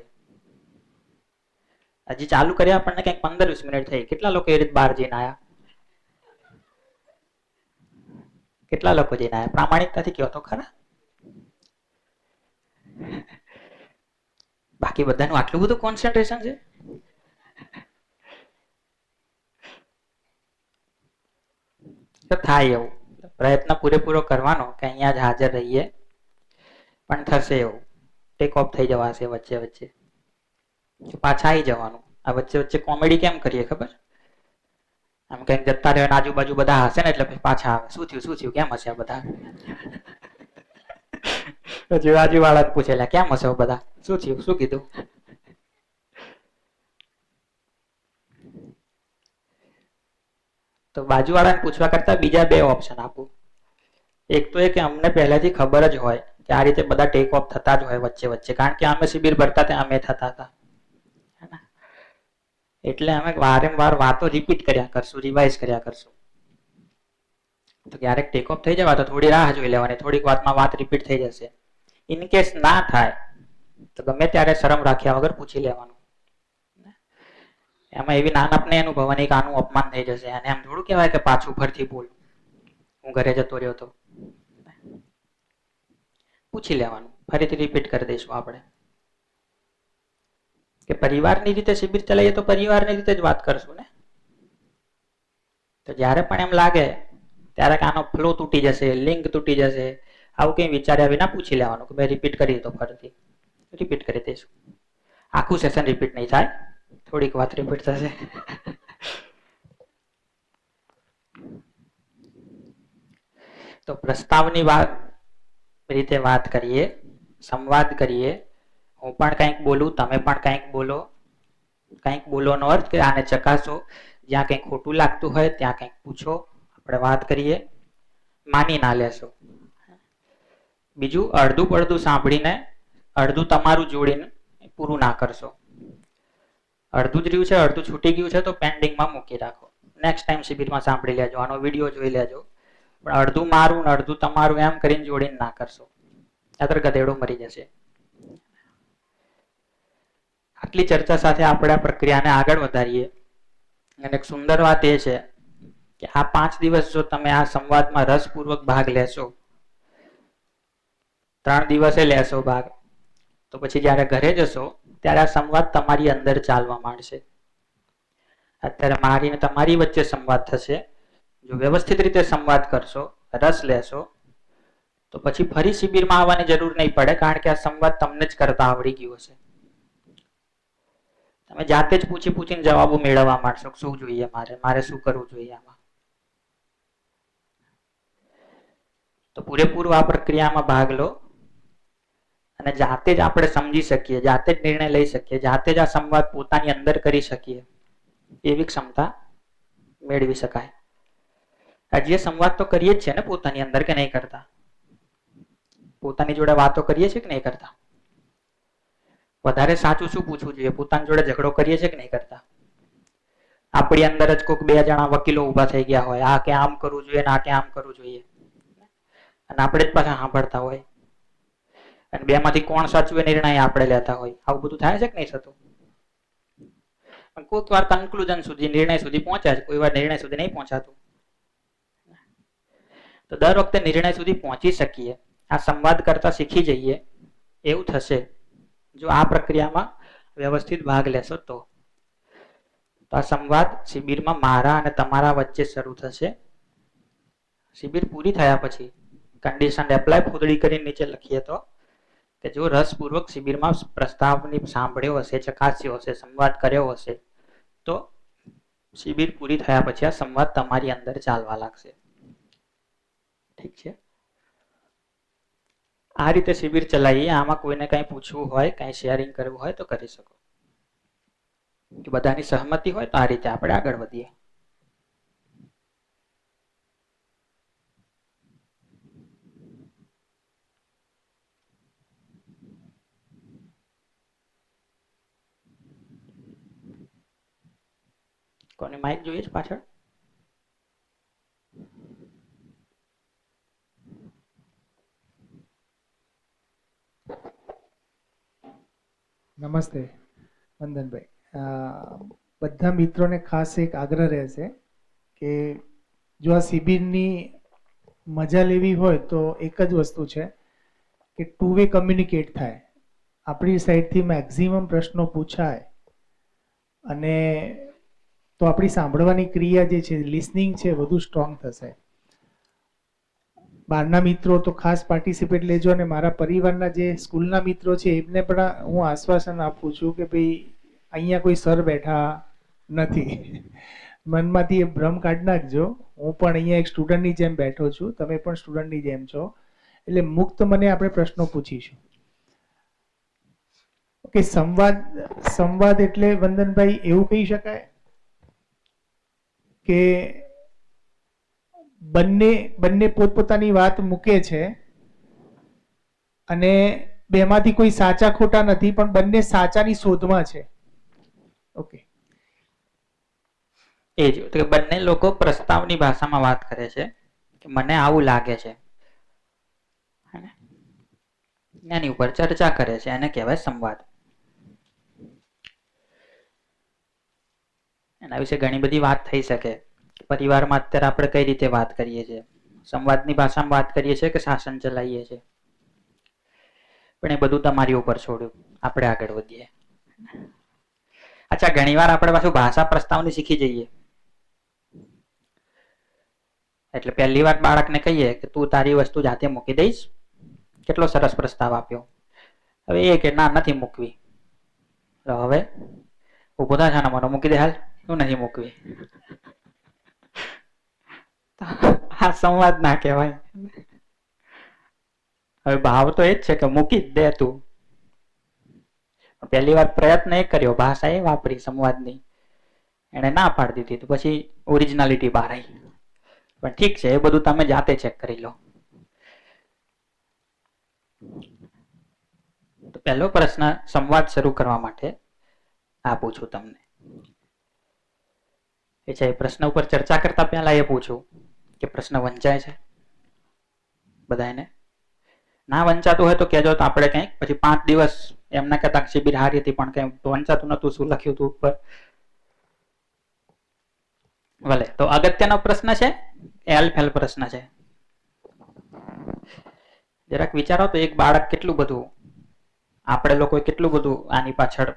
હજી ચાલુ કર્યા આપણને કંઈક 15-20 મિનિટ થઈ. કેટલા લોકો એ રીતે બહાર જઈને આવ્યા? કેટલા લોકો જઈને આવ્યા? પ્રામાણિકતાથી કહો તો ખરા. બાકી બધાનું આટલું બધું કોન્સન્ટ્રેશન છે. તો થાય એવું પ્રયત્ન પૂરેપૂરો કરવાનો કે અહીંયા જ હાજર રહીએ પણ થશે એવું, ટેક ઓફ થઈ જવાશે વચ્ચે વચ્ચે, પાછા આવી જવાનું. આ વચ્ચે વચ્ચે કોમેડી કેમ કરીએ ખબર? આમ કઈક જતા રહે આજુબાજુ બધા હશે ને એટલે પાછા આવે, શું થયું કેમ હશે આ બધા? પછી બાજુવાળા જ પૂછેલા કેમ હશે બધા, શું થયું, શું કીધું? તો બાજુવાળાને પૂછવા કરતા બીજા બે ઓપ્શન આપું. એક તો એ કે અમને પહેલાથી ખબર જ હોય કે આ રીતે બધા ટેક ઓફ થતા જ હોય વચ્ચે વચ્ચે, કારણ કે અમે શિબિર ભરતા ત્યાં અમે થતા હતા, એટલે અમે વારંવાર વાતો રિપીટ કર્યા કરશું, રિવાઇઝ કર્યા કરશું. તો ક્યારેક ટેક ઓફ થઈ જવા તો થોડી રાહ જોઈ લેવાની, થોડીક વાતમાં વાત રિપીટ થઈ જશે. ઇન કેસ ના થાય તો ગમે ત્યારે શરમ રાખ્યા વગર પૂછી લેવાનું. એમાં એવી નાનપ નહીં અનુભવવાની કે આનું અપમાન થઈ જશે, અને એમ થોડું કહેવાય કે પાછું ફરથી બોલ, હું ઘરે જતો રહ્યો તો. પૂછી લેવાનું, ફરીથી રિપીટ કરી દઈશું આપણે કે પરિવારની રીતે શિબિર ચલાવીએ તો પરિવારની રીતે જ વાત કરશું ને. તો જ્યારે પણ એમ લાગે ત્યારે આનો ફ્લો તૂટી જશે, લિંક તૂટી જશે, આવું કંઈ વિચાર્યા વિના પૂછી લેવાનું કે ભાઈ રિપીટ કરી દો, ફરીથી રિપીટ કરી દઈશું. આખું સેશન રિપીટ નહીં થાય, થોડીક વાત રિપીટ થશે. તો પ્રસ્તાવની રીતે વાત કરીએ, સંવાદ કરીએ. હું પણ કંઈક બોલું, તમે પણ કંઈક બોલો. કંઈક બોલોનો અર્થ કે આને ચકાસો, જ્યાં કંઈક ખોટું લાગતું હોય ત્યાં કંઈક પૂછો, આપણે વાત કરીએ, માની ના લેશો. બીજું, અડધું પડધું સાંભળીને અડધું તમારું જોડીને પૂરું ના કરશો. અડધું જ રહ્યું છે, અડધું છૂટી ગયું છે તો પેન્ડિંગમાં મૂકી રાખો, નેક્સ્ટ ટાઈમ શિબિરમાં સાંભળી લેજો, આનો વિડીયો જોઈ લેજો. પણ અડધું મારું ને અડધું તમારું એમ કરીને જોડીને ના કરશો, નહીંતર ગધેડો મરી જશે. આટલી ચર્ચા સાથે આપણે આ પ્રક્રિયાને આગળ વધારીએ. અને એક સુંદર વાત એ છે કે આ 5 દિવસ જો તમે આ સંવાદમાં રસપૂર્વક ભાગ લેશો, 3 દિવસે લેશો ભાગ, તો પછી જ્યારે ઘરે જશો ત્યારે આ સંવાદ તમારી અંદર ચાલવા માંડશે. અત્યારે મારી ને તમારી વચ્ચે સંવાદ થશે. જો વ્યવસ્થિત રીતે સંવાદ કરશો, રસ લેશો, તો પછી ફરી શિબિરમાં આવવાની જરૂર નહીં પડે, કારણ કે આ સંવાદ તમને જ કરતા આવડી ગયો હશે. તમે જાતે જ પૂછીને જવાબો મેળવવા માંડશો, શું જોઈએ મારે શું કરવું જોઈએ આમાં. તો પૂરેપૂરું આ પ્રક્રિયામાં ભાગ લો અને જાતે જ આપણે સમજી શકીએ, જાતે જ નિર્ણય લઈ શકીએ, જાતે જ આ સંવાદ પોતાની અંદર કરી શકીએ, એવી ક્ષમતા મેળવી શકાય. આજે સંવાદ તો કરીએ જ છે ને પોતાની અંદર, કે નહીં કરતા? પોતાની જોડે વાતો કરીએ છીએ કે નહીં કરતા? વધારે સાચું શું પૂછવું જોઈએ? પોતાની જોડે ઝઘડો કરીએ છીએ કે નહીં કરતા? આપણી અંદર જ કોઈક 2 જણા વકીલો ઉભા થઈ ગયા હોય, આ કે આમ કરવું જોઈએ ને આ કે આમ કરવું જોઈએ, અને આપણે જ પાછા સાંભળતા હોય, અને 2 માંથી કોણ સાચું એ નિર્ણય આપણે લેતા હોય. આવું બધું થાય છે કે નહીં થતું? કોઈક વાર કન્ક્લુઝન સુધી, નિર્ણય સુધી પહોંચ્યા છે, કોઈ વાર નિર્ણય સુધી નહીં પહોંચાતું. તો દર વખતે નિર્ણય સુધી પહોંચી શકીએ, આ સંવાદ કરતા શીખી જઈએ, એવું થશે જો આ પ્રક્રિયામાં વ્યવસ્થિત ભાગ લેશો તો. આ સંવાદ શિબિરમાં મારા અને તમારા વચ્ચે શરૂ થશે. શિબિર પૂરી થયા પછી કન્ડિશન એપ્લાય ફૂદડી કરીને નીચે લખીએ તો કે જો રસપૂર્વક શિબિરમાં પ્રસ્તાવની સાંભળ્યો હશે, ચકાસ્યો હશે, સંવાદ કર્યો હશે, તો શિબિર પૂરી થયા પછી આ સંવાદ તમારી અંદર ચાલવા લાગશે. ઠીક છે? આ રીતે શિબિર ચલાવીએ. આમાં કોઈને કંઈ પૂછવું હોય, કંઈ શેરિંગ કરવું હોય તો કરી શકો. બધાની સહમતિ હોય તો આ રીતે આપણે આગળ વધીએ. કોને માઇક જોઈએ છે પાછળ? નમસ્તે વંદનભાઈ. બધા મિત્રોને ખાસ એક આગ્રહ રહેશે કે જો આ શિબિરની મજા લેવી હોય તો એક જ વસ્તુ છે કે 2 વે કમ્યુનિકેટ થાય, આપણી સાઈડથી મેક્સિમમ પ્રશ્નો પૂછાય, અને તો આપણી સાંભળવાની ક્રિયા જે છે, લિસનિંગ છે, વધુ સ્ટ્રોંગ થશે. બહારના મિત્રો તો ખાસ પાર્ટિસિપેટ લેજો, અને મારા પરિવારના જે સ્કૂલના મિત્રો છે એમને પણ હું આશ્વાસન આપું છું કે ભાઈ અહીંયા કોઈ સર બેઠા નથી. મનમાંથી એ ભ્રમ કાઢી નાખજો. હું પણ અહીંયા એક સ્ટુડન્ટની જેમ બેઠો છું, તમે પણ સ્ટુડન્ટની જેમ છો, એટલે મુક્ત મને આપણે પ્રશ્નો પૂછીશું. ઓકે, સંવાદ એટલે વંદનભાઈ એવું કહી શકાય કે બંને પોતપોતાની વાત મૂકે છે અને બેમાંથી કોઈ સાચા ખોટા નથી, પણ બંને સાચાની શોધમાં છે. ઓકે, એ જ તો કે બંને લોકો પ્રસ્તાવની ભાષામાં વાત કરે છે કે મને આવું લાગે છે, એની ઉપર ચર્ચા કરે છે, એને કહેવાય સંવાદ. એના વિશે ઘણી બધી વાત થઈ શકે. પરિવારમાં અત્યારે આપણે કઈ રીતે વાત કરીએ છીએ, સંવાદની ભાષામાં વાત કરીએ છીએ કે શાસન ચલાવીએ છીએ, પણ એ બધું તમારી ઉપર છોડ્યું. આપણે આગળ વધીએ. અચ્છા, ઘણીવાર આપણે પાછું ભાષા પ્રસ્તાવની શીખી જઈએ, એટલે પહેલી વાર બાળકને કહીએ કે તું તારી વસ્તુ જાતે મૂકી દઈશ. કેટલો સરસ પ્રસ્તાવ આપ્યો. હવે એ કે ના, નથી મૂકવી. હવે ઉભો થાય છે, મને મૂકી દે હાલ, શું નથી મૂકવી. આ સંવાદ ના કહેવાય. હવે ભાવ તો એ જ છે કે મૂકી જ દે તું. પહેલી વાર પ્રયત્ન એ કર્યો, ભાષા એ વાપરી સંવાદની, એને ના પાડી દીધી, તો પછી ઓરિજિનાલિટી બહાર આવી. પણ ઠીક છે, એ બધું તમે જાતે ચેક કરી લો. તો પહેલો પ્રશ્ન સંવાદ શરૂ કરવા માટે આ પૂછું તમને. એ છે પ્રશ્ન ઉપર ચર્ચા કરતા પહેલા એ પૂછું કે પ્રશ્ન વંચાય છે બધાને? ના વંચાતું હોય તો કહેજો, તો આપણે કંઈક પછી 5 દિવસ એમના કહેતા શિબિર હારી હતી પણ કંઈ વંચાતું નતું, શું લખ્યું હતું ઉપર. ભલે, તો અગત્યનો પ્રશ્ન છે, એલ પ્રશ્ન છે. જરાક વિચારો તો એક બાળક કેટલું બધું, આપણે લોકો કેટલું બધું આની પાછળ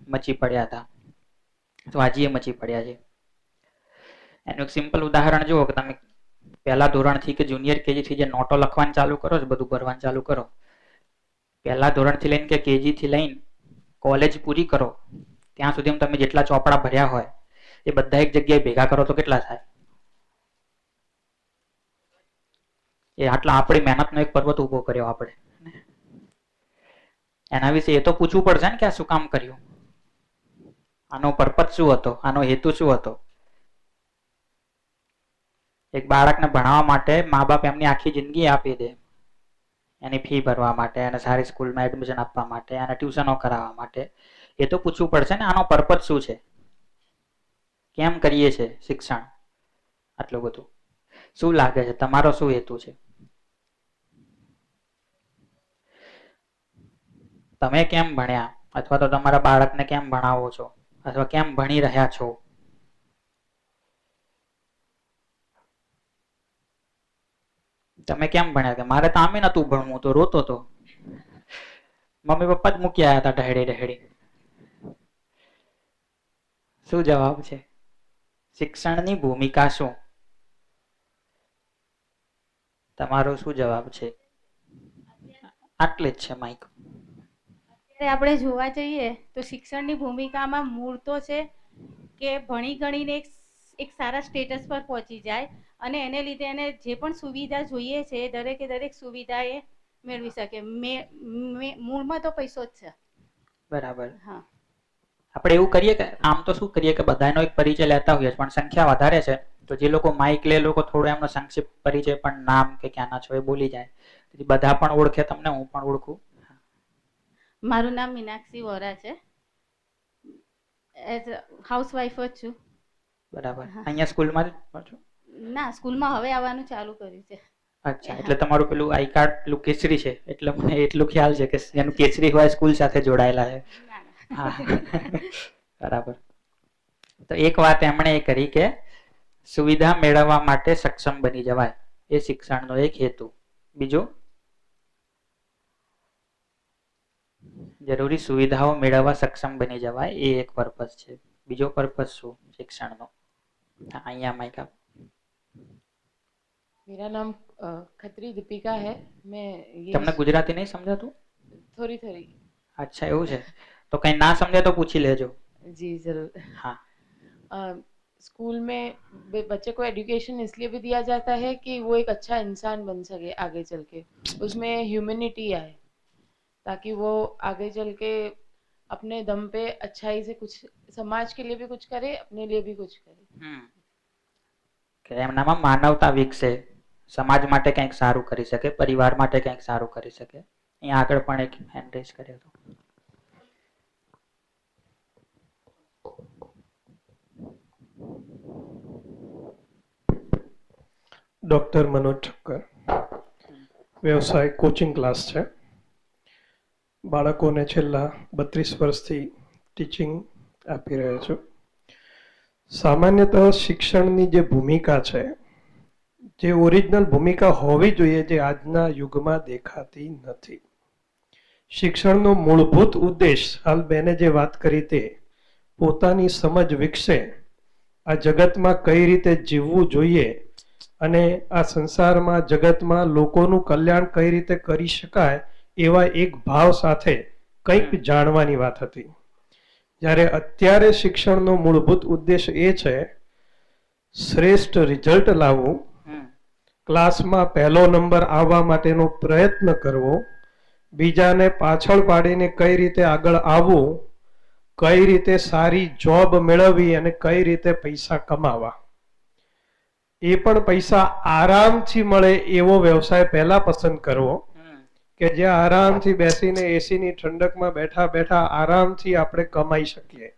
મચી પડ્યા હતા, તો આજે મચી પડ્યા છે. એનું એક સિમ્પલ ઉદાહરણ જુઓ કે તમે પહેલા ધોરણથી કે જુનિયર કેજી થી જે નોટો લખવાનું ચાલુ કરો છો, બધું ભરવાનું ચાલુ કરો, પહેલા ધોરણથી લઈને કે કેજી થી લઈને કોલેજ પૂરી કરો ત્યાં સુધી તમે જેટલા ચોપડા ભર્યા હોય એ બધા એક જગ્યાએ ભેગા કરો તો કેટલા થાય? એ આટલા આપણી મહેનતનો એક પર્વત ઉભો કર્યો આપણે. એના વિશે એ તો પૂછવું પડશે ને કે આ શું કામ કર્યું, આનો પર્પઝ શું હતો, આનો હેતુ શું હતો. એક બાળકને ભણાવવા માટે મા બાપ એમની આખી જિંદગી આપી દે, એની ફી ભરવા માટે, એને સારી સ્કૂલમાં એડમિશન આપવા માટે, એને ટ્યુશનો કરાવવા માટે. એ તો પૂછવું પડશે ને આનો પર્પઝ શું છે, કેમ કરીએ છે શિક્ષણ આટલું બધું. શું લાગે છે તમારો શું હેતુ છે? તમે કેમ ભણ્યા, અથવા તો તમારા બાળકને કેમ ભણાવો છો, અથવા કેમ ભણી રહ્યા છો? તમે કેમ ભણ્યા? કે મારે તો આમે નતું ભણવું, તો રોતો હતો, મમ્મી પપ્પા જ મૂકી આવ્યા હતા ઢહેડી ઢહેડી. શું જવાબ છે? શિક્ષણની ભૂમિકા શું? તમારો શું જવાબ છે? આટલે જ છે માઈક. આપણે જોવા જઈએ તો શિક્ષણની ભૂમિકામાં મૂળ તો છે કે ભણી ગણીને એક સારા સ્ટેટસ પર પહોંચી જાય અને એને લીધે એને જે પણ સુવિધા જોઈએ છે દરેકે દરેક સુવિધા એ મેળવી શકે. મૂળમાં તો પૈસો જ છે. બરાબર. હા, આપણે એવું કરીએ કે આમ તો શું કરીએ કે બધાનો એક પરિચય લેતા હોઈએ, પણ સંખ્યા વધારે છે તો જે લોકો માઇક લે લોકો થોડો એમનો સંક્ષિપ્ત પરિચય પણ નામ કે ક્યાંના છો એ બોલી જાય, બધા પણ ઓળખે તમને, હું પણ ઓળખું. મારું નામ મીનાક્ષી વોરા છે. એઝ હાઉસવાઈફ જ છું. બરાબર. અહીંયા સ્કૂલમાં જ છો? ના, સ્કૂલમાં હવે આવવાનું ચાલુ કર્યું છે. અચ્છા, એટલે તમારું પેલું આઈ કાર્ડ પેલું કેસરી છે એટલે મને એટલું ખ્યાલ છે કે એનું કેસરી હોય સ્કૂલ સાથે જોડાયેલા છે. હા, બરાબર. તો એક વાત એમણે એ કરી કે સુવિધા મેળવવા માટે સક્ષમ બની જવાય, એ શિક્ષણનો એક હેતુ. બીજું, જરૂરી સુવિધાઓ મેળવવા સક્ષમ બની જવાય, એ એક પર્પઝ છે. બીજો પર્પઝ શું શિક્ષણનો? અહીંયા માઈક આપ. मेरा नाम खत्री दीपिका है। मैं ये તમને ગુજરાતી નહીં સમજાતું? थोड़ी थोड़ी અચ્છા એવું છે, તો કઈ ના સમજે તો પૂછી લેજો. जी जरूर। हाँ. स्कूल में बच्चे को एजुकेशन इसलिए भी दिया जाता है कि वो एक अच्छा इंसान बन सके आगे चल के, उसमें ह्यूमैनिटी आए, ताकि वो आगे चल के अपने दम पे अच्छाई से कुछ समाज के लिए भी कुछ करे, अपने लिए भी कुछ करे। કે એમનામાં માનવતા વિકસે, સમાજ માટે કંઈક સારું કરી શકે, પરિવાર માટે કંઈક સારું કરી શકે. અહીંયા આગળ પણ એક હેન્ડ રેઝ કર્યો હતો. ડૉક્ટર મનોજ ઠક્કર, વ્યવસાય કોચિંગ ક્લાસ છે. બાળકોને છેલ્લા 32 વર્ષથી ટીચિંગ આપી રહ્યો છું. સામાન્યતઃ શિક્ષણની જે ભૂમિકા છે, જે ઓરિજિનલ ભૂમિકા હોવી જોઈએ, જે આજના યુગમાં દેખાતી નથી. શિક્ષણનો મૂળભૂત ઉદ્દેશ, હાલ બેને જે વાત કરી તે, પોતાની સમજ વિકસે, આ જગતમાં કઈ રીતે જીવવું જોઈએ અને આ સંસારમાં જગતમાં લોકોનું કલ્યાણ કઈ રીતે કરી શકાય એવા એક ભાવ સાથે કંઈક જાણવાની વાત હતી. જ્યારે અત્યારે શિક્ષણનો મૂળભૂત ઉદ્દેશ એ છે શ્રેષ્ઠ રિઝલ્ટ લાવવું, ક્લાસમાં પહેલો નંબર આવવા માટેનો પ્રયત્ન કરવો, બીજાને પાછળ પાડીને કઈ રીતે આગળ આવવું, કઈ રીતે સારી જોબ મેળવવી અને કઈ રીતે પૈસા કમાવા, એ પણ પૈસા આરામથી મળે એવો વ્યવસાય પહેલા પસંદ કરવો, કે જ્યાં આરામથી બેસીને એસીની ઠંડકમાં બેઠા બેઠા આરામથી આપણે કમાઈ શકીએ.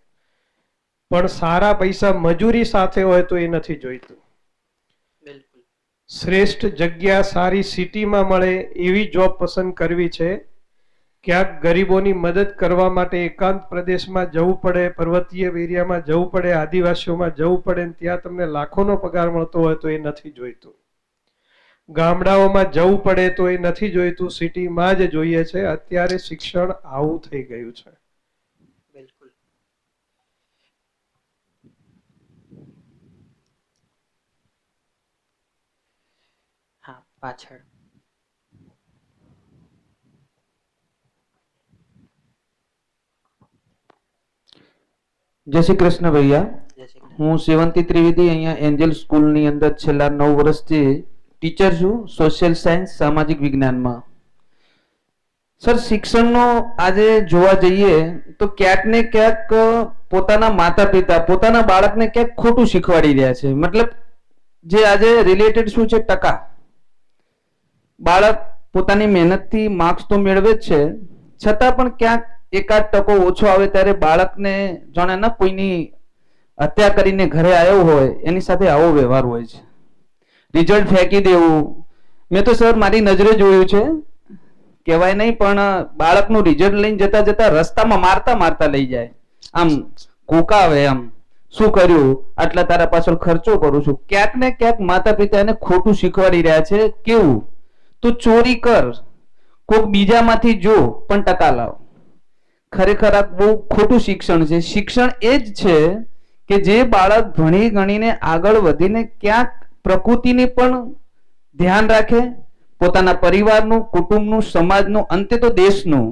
પણ સારા પૈસા મજૂરી સાથે હોય તો એ નથી જોઈતું. શ્રેષ્ઠ જગ્યા સારી સિટીમાં મળે એવી જોબ પસંદ કરવી છે. ક્યાંક ગરીબોની મદદ કરવા માટે એકાંત પ્રદેશમાં જવું પડે, પર્વતીય એરિયામાં જવું પડે, આદિવાસીઓમાં જવું પડે, ત્યાં તમને લાખોનો પગાર મળતો હોય તો એ નથી જોઈતું. ગામડાઓમાં જવું પડે તો એ નથી જોઈતું, સિટીમાં જ જોઈએ છે. અત્યારે શિક્ષણ આવું થઈ ગયું છે. બિલકુલ. હા, પાછળ. જય શ્રી કૃષ્ણ ભૈયા. જય શ્રી કૃષ્ણ. હું સેવંતી ત્રિવેદી, અહીંયા એન્જલ સ્કૂલની અંદર છેલ્લા 9 વર્ષથી ટીચર છું, સોશિયલ સાયન્સ, સામાજિક વિજ્ઞાનમાં. સર, શિક્ષણનો આજે જોવા જઈએ તો ક્યાંક ને ક્યાંક પોતાના માતા પિતા પોતાના બાળકને ક્યાંક ખોટું શીખવાડી રહ્યા છે. મતલબ જે આજે રિલેટેડ શું છે, ટકા. બાળક પોતાની મહેનતથી માર્ક્સ તો મેળવે જ છે, છતાં પણ ક્યાંક એકાદ ટકો ઓછો આવે ત્યારે બાળકને જાણે ના કોઈની હત્યા કરીને ઘરે આવ્યો હોય એની સાથે આવો વ્યવહાર હોય છે. રિઝલ્ટ ફેંકી દેવું, મેં તો સર મારી નજરે જોયું છે, કહેવાય નહીં પણ બાળકનું રિઝલ્ટ લઈને જતા જતા રસ્તામાં મારતા મારતા લઈ જાય. આમ કોકાવે, આમ શું કર્યું, આટલા તારા પાછળ ખર્ચો કરું છું. ક્યાંક ને ક્યાંક માતા પિતા એને ખોટું શીખવાડી રહ્યા છે. કેવું? તો ચોરી કર, કોઈક બીજામાંથી જો, પણ ટકા લાવ. ખરેખર આ બહુ ખોટું શિક્ષણ છે. શિક્ષણ એ જ છે કે જે બાળક ભણી ગણીને આગળ વધીને ક્યાંક પ્રકૃતિને પણ ધ્યાન રાખે, પોતાના પરિવારનું, કુટુંબનું, સમાજનું, અંતે તો દેશનું,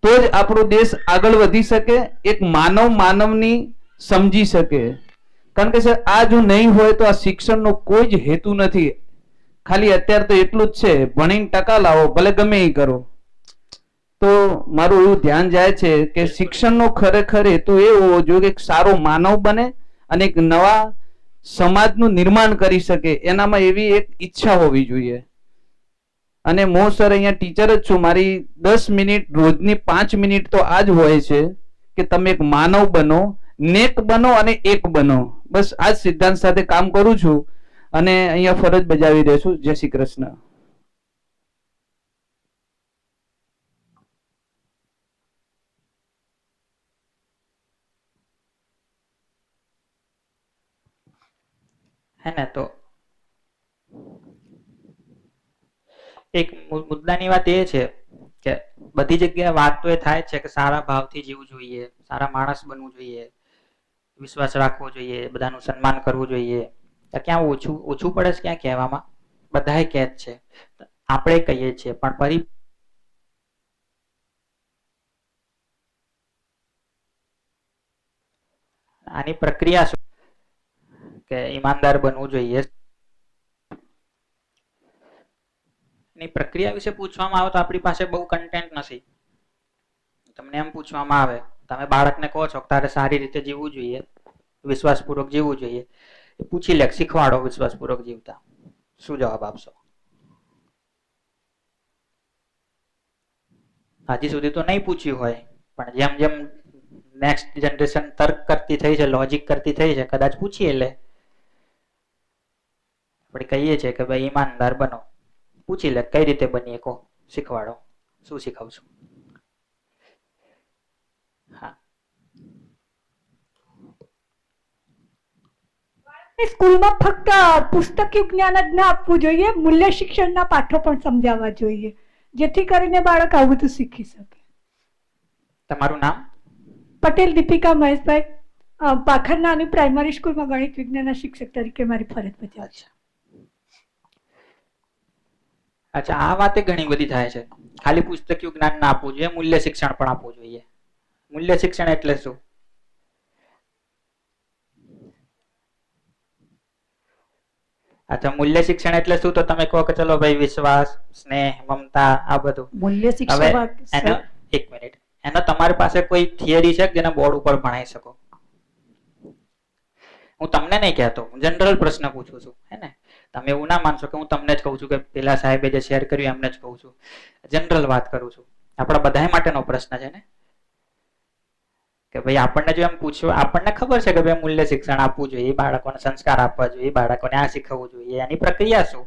તો જ આપણો દેશ આગળ વધી શકે, એક માનવ માનવની સમજી શકે. કારણ કે સર આ જો નહીં હોય તો આ શિક્ષણનો કોઈ જ હેતુ નથી. ખાલી અત્યારે તો એટલું જ છે, ભણીને ટકા લાવો, ભલે ગમે એ કરો. તો મારું એવું ધ્યાન જાય છે કે શિક્ષણનો ખરેખર હેતુ એ હોવો જોઈએ કે એક સારો માનવ બને અને એક નવા સમાજનું નિર્માણ કરી શકે, એનામાં એવી એક ઈચ્છા હોવી જોઈએ. અને હું સર અહીંયા ટીચર જ છું, મારી 10 મિનિટ રોજની 5 મિનિટ તો આ જ હોય છે કે તમે એક માનવ બનો, નેક બનો અને એક બનો. બસ આ જ સિદ્ધાંત સાથે કામ કરું છું અને અહીંયા ફરજ બજાવી રહ્યો છું. જય શ્રી કૃષ્ણ. હે ને, તો એક મુદ્દાની વાત એ છે કે બધી જગ્યાએ વાત તો એ થાય છે કે સારા ભાવથી જીવવું જોઈએ, સારા માણસ બનવું જોઈએ, વિશ્વાસ રાખવો જોઈએ, બધાનું સન્માન કરવું જોઈએ. ક્યાં ઓછું પડે છે ક્યાં કહેવામાં? બધાય કહે જ છે, આપણે કહીએ છીએ, પણ આની પ્રક્રિયા શું કે ઈમાનદાર બનવું જોઈએ, એની પ્રક્રિયા વિશે પૂછવામાં આવે તો આપણી પાસે બહુ કન્ટેન્ટ નથી. તમને એમ પૂછવામાં આવે, તમે બાળકને કહો છો કે તારે સારી રીતે જીવવું જોઈએ, વિશ્વાસપૂર્વક જીવવું જોઈએ, એ પૂછી લે, શીખવાડો વિશ્વાસપૂર્વક જીવતા, શું જવાબ આપશો? હજી સુધી તો નહીં પૂછ્યું હોય, પણ જેમ જેમ નેક્સ્ટ જનરેશન તર્ક કરતી થઈ છે, લોજિક કરતી થઈ છે, કદાચ પૂછીએ એટલે આપણે કહીએ છીએ કે ભાઈ ઈમાનદાર બનો. પૂછી લે કઈ રીતે બનીએ, કહો, શીખવાડો, શું શીખવશું? હા, સ્કૂલમાં ફક્ત પુસ્તકીય જ્ઞાન જ ના આપવું જોઈએ, મૂલ્ય શિક્ષણના પાઠો પણ સમજાવવા જોઈએ, જેથી કરીને બાળક આવું બધું શીખી શકે. તમારું નામ? પટેલ દીપિકા મહેશભાઈ, પાખર નાની પ્રાઇમરી સ્કૂલમાં ગણિત વિજ્ઞાનના શિક્ષક તરીકે મારી ફરજ બજાવે છે. અચ્છા, આ વાતે ઘણી બધી થાય છે. ખાલી પુસ્તકીય જ્ઞાન ના આપવું જોઈએ, મૂલ્ય શિક્ષણ પણ આપવું જોઈએ. મૂલ્ય શિક્ષણ એટલે શું? અચ્છા, મૂલ્ય શિક્ષણ એટલે શું? તો તમે કહો કે ચલો ભાઈ વિશ્વાસ, સ્નેહ, મમતા, આ બધું મૂલ્ય હવે શિક્ષણ એનો એક મિનિટ, એનો તમારી પાસે કોઈ થિયરી છે જેને બોર્ડ ઉપર ભણાઈ શકો? હું તમને નહીં કહેતો, જનરલ પ્રશ્ન પૂછું છું, હે ને? તમે એવું ના માનશો કે હું તમને જ કહું છું કે પેલા સાહેબે જે શેર કર્યું એમને જ કહું છું. જનરલ વાત કરું છું, આપણા બધા માટેનો પ્રશ્ન છે ને કે ભાઈ આપણને જો એમ પૂછ્યું, આપણને ખબર છે કે ભાઈ મૂલ્ય શિક્ષણ આપવું જોઈએ, બાળકોને સંસ્કાર આપવા જોઈએ, બાળકોને આ શીખવવું જોઈએ, એની પ્રક્રિયા શું?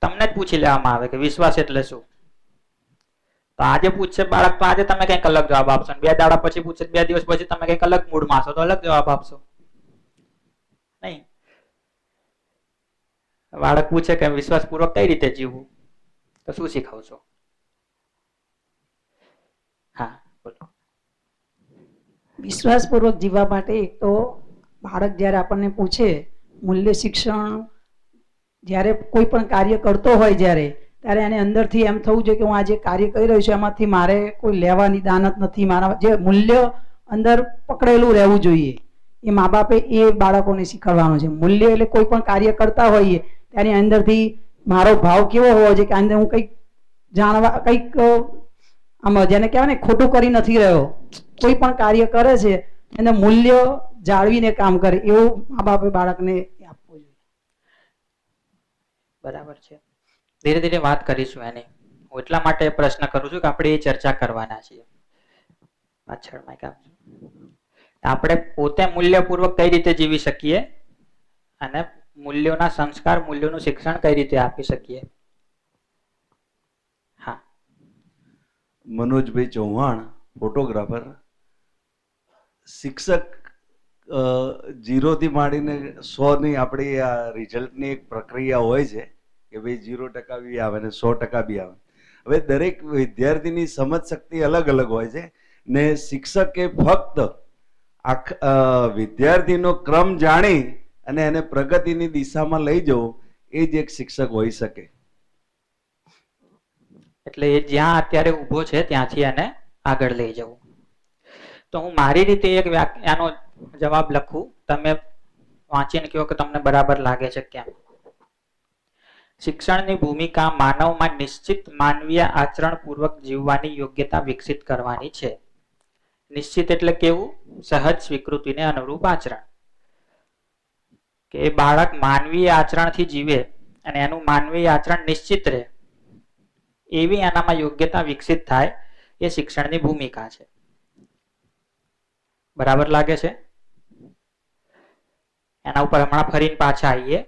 તમને જ પૂછી લેવામાં આવે કે વિશ્વાસ એટલે શું? તો આજે પૂછશે બાળક તો આજે તમે કંઈક અલગ જવાબ આપશો, 2 દાડા પછી પૂછશે, 2 દિવસ પછી તમે કંઈક અલગ મૂડમાં હશો તો અલગ જવાબ આપશો. નહીં, બાળક પૂછે કે વિશ્વાસપૂર્વક કઈ રીતે જીવવું, તો શું શીખવશો? હા, બોલો. વિશ્વાસપૂર્વક જીવવા માટે એક તો બાળક જ્યારે આપણને પૂછે, મૂલ્ય શિક્ષણ જ્યારે કોઈ પણ કાર્ય કરતો હોય ત્યારે એને અંદરથી એમ થવું જોઈએ કે હું આ જે કાર્ય કરી રહ્યો છું એમાંથી મારે કોઈ લેવાની દાનત નથી, મારા જે મૂલ્ય અંદર પકડેલું રહેવું જોઈએ. એ મા બાપે એ બાળકોને શીખવાડવાનું છે. મૂલ્ય એટલે કોઈ પણ કાર્ય કરતા હોઈએ ત્યારે અંદરથી મારો ભાવ કેવો હોવો જોઈએ કે અંદર હું કંઈક જાણવા, કંઈક આમ જેને કહેવાય ને ખોટું કરી નથી રહ્યો, કોઈ પણ કાર્ય કરે છે એને મૂલ્ય જાળવીને કામ કરે, એવું મા બાપે બાળકને આપવું જોઈએ. બરાબર છે, ધીરે ધીરે વાત કરીશું એની. હું એટલા માટે પ્રશ્ન કરું છું કે આપણે એ ચર્ચા કરવાના છીએ. પાછળ માઈક આપજો. આપણે પોતે મૂલ્યપૂર્વક કઈ રીતે જીવી શકીએ અને મૂલ્યોના સંસ્કાર, મૂલ્યોનું શિક્ષણ કઈ રીતે આપી શકીએ. હા, મનોજભાઈ ચૌહાણ, ફોટોગ્રાફર. શિક્ષક 0 થી માંડીને 100 ની આપણી આ રિઝલ્ટની એક પ્રક્રિયા હોય છે કે ભાઈ 0% બી આવે ને 100% બી આવે. હવે દરેક વિદ્યાર્થીની સમજ શક્તિ અલગ અલગ હોય છે ને શિક્ષક એ ફક્ત વિદ્યાર્થીનો ક્રમ જાણી અને એને પ્રગતિની દિશામાં લઈ જવું, એ જ એક શિક્ષક હોઈ શકે. એટલે એ જ્યાં અત્યારે ઊભો છે ત્યાંથી એને આગળ લઈ જવું. તો હું મારી રીતે એક વ્યાખ્યાનો જવાબ લખું, તમે વાંચીને કહો કે તમને બરાબર લાગે છે કેમ. શિક્ષણની ભૂમિકા માનવમાં નિશ્ચિત માનવીય આચરણપૂર્વક જીવવાની યોગ્યતા વિકસિત કરવાની છે. નિશ્ચિત એટલે કેવું? સહજ સ્વીકૃતિને અનુરૂપ આચરણ. કે બાળક માનવીય આચરણથી જીવે અને એનું માનવીય આચરણ નિશ્ચિત રહે, એવી એનામાં યોગ્યતા વિકસિત થાય, એ શિક્ષણની ભૂમિકા છે. બરાબર લાગે છે? એના ઉપર હમણાં ફરીને પાછા આવીએ.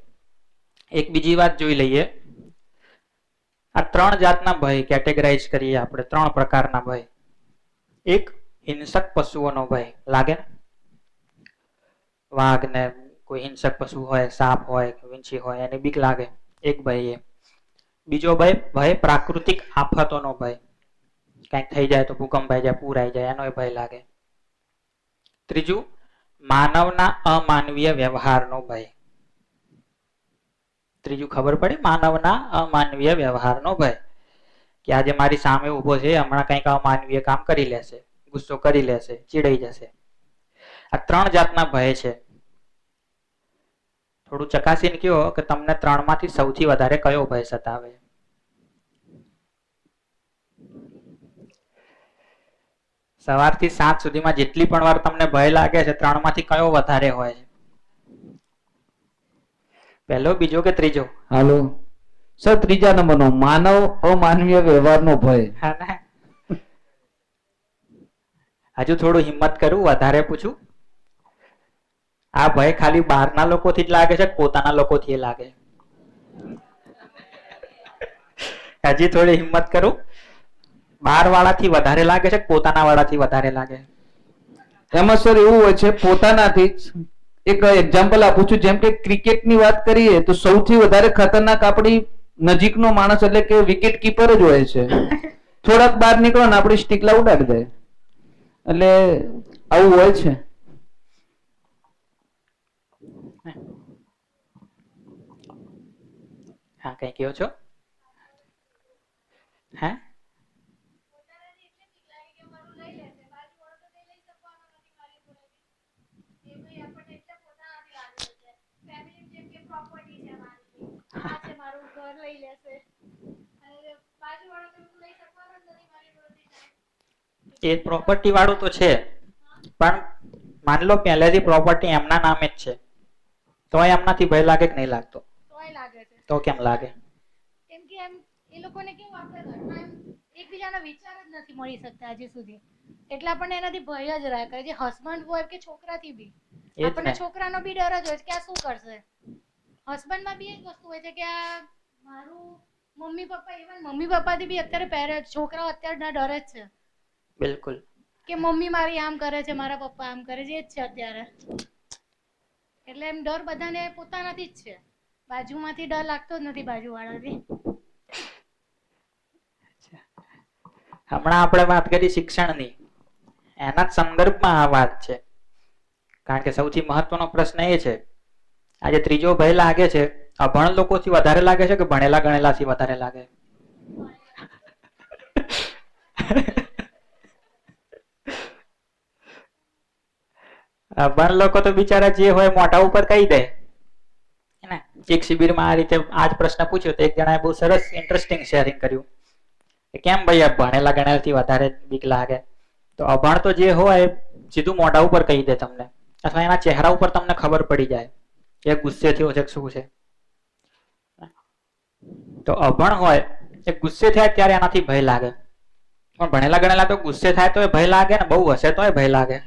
એક બીજી વાત જોઈ લઈએ. આ 3 જાતના ભય કેટેગરાઇઝ કરીએ આપણે, 3 પ્રકારના ભય. એક હિંસક પશુઓનો ભય લાગે ને, વાઘ ને કોઈ હિંસક પશુ હોય, સાપ હોય, વીંછી હોય, એની બીક લાગે, એક ભય એ. બીજો ભય પ્રાકૃતિક આફતોનો ભય, કંઈક થઈ જાય તો ભૂકંપ આવી જાય, પૂર આવી જાય, એનો ભય લાગે. ત્રીજું માનવના અમાનવીય વ્યવહારનો ભય. ત્રીજું ખબર પડી માનવના અમાનવીય વ્યવહારનો ભય, કે આજે મારી સામે ઊભો છે, હમણાં કંઈક અમાનવીય કામ કરી લેશે, ગુસ્સો કરી લેશે, ચીડાઈ જશે. આ 3 જાતના ભય છે. થોડું ચકાસીને કહો કે તમને 3 માંથી સૌથી વધારે કયો ભય સતાવે? સવારથી સાંજ સુધીમાં જેટલી પણ વાર તમને ભય લાગે છે, 3 માંથી કયો વધારે હોય છે? પહેલો, બીજો કે ત્રીજો? હાલો સર, ત્રીજા નંબરનો માનવ અમાનવીય વ્યવહારનો ભય. હા ને? હજુ થોડું હિંમત કરું, વધારે પૂછું. આ ભય ખાલી બહારના લોકોથી જ લાગે છે, પોતાના લોકોથી લાગે? હજી થોડી હિંમત કરું. બહાર વાળાથી વધારે લાગે છે, પોતાના વાળાથી વધારે લાગે? એમાં સર એવું હોય છે, પોતાનાથી જ. એક એક્ઝામ્પલ આપું છું, જેમ કે ક્રિકેટની વાત કરીએ તો સૌથી વધારે ખતરનાક આપણી નજીકનો માણસ એટલે કે વિકેટ કીપર જ હોય છે. થોડાક બહાર નીકળો ને આપણી સ્ટીકલા ઉડાડી દે. એટલે આવું હોય છે. હા, કઈ કહો છો? હે? એ પ્રોપર્ટી વાળું તો છે, પણ માન લો પહેલેથી પ્રોપર્ટી એમના નામે જ છે, તોય એમનાથી ભય લાગે કે નહીં લાગતો? તોય લાગે છે. તો કેમ લાગે? કેમ કે એમ એ લોકોને કેવું આપણે ઘરમાં એમ એકબીજાના વિચાર જ નથી મળી શકતા આજે સુધી, એટલે આપણને એનાથી ભય જ રહે કરે. જે હસબન્ડ હોય કે છોકરાથી બી એ જ આપણને ને. છોકરાનો બી ડર જ હોય છે કે આ શું કરશે. હસબન્ડમાં બી એ જ વસ્તુ હોય છે કે આ મારું મમ્મી પપ્પા, ઇવન મમ્મી પપ્પાથી બી અત્યારે પેરેન્ટ છોકરાઓ અત્યારના ડરે જ છે બિલકુલ. કે મમ્મી મારી આમ કરે છે, મારા પપ્પા આમ કરે છે, એ જ છે અત્યારે. એટલે એમ ડર બધાને પોતાનાથી જ છે, બાજુમાંથી ડર લાગતો જ નથી બાજુવાળાથી. હમણાં આપણે વાત કરી શિક્ષણની, એના જ સંદર્ભમાં આ વાત છે. કારણ કે સૌથી મહત્વનો પ્રશ્ન એ છે, આજે ત્રીજો ભય લાગે છે, અભણ લોકોથી વધારે લાગે છે કે ભણેલા ગણેલાથી વધારે લાગે? અભણ લોકો તો બિચારા જે હોય મોઢા ઉપર કહી દે. એક શિબિરમાં આ રીતે આ જ પ્રશ્ન પૂછ્યો તો એક જણાએ બહુ સરસ ઇન્ટરેસ્ટિંગ શેરિંગ કર્યું કે કેમ ભાઈ આ ભણેલા ગણેલાથી વધારે બીક લાગે? તો અભણ તો જે હોય સીધું મોઢા ઉપર કહી દે તમને, અથવા એના ચહેરા ઉપર તમને ખબર પડી જાય કે ગુસ્સે થયો છે શું છે. તો અભણ હોય એ ગુસ્સે થાય ત્યારે એનાથી ભય લાગે, પણ ભણેલા ગણેલા તો ગુસ્સે થાય તો ભય લાગે ને, બહુ હશે તો ભય લાગે.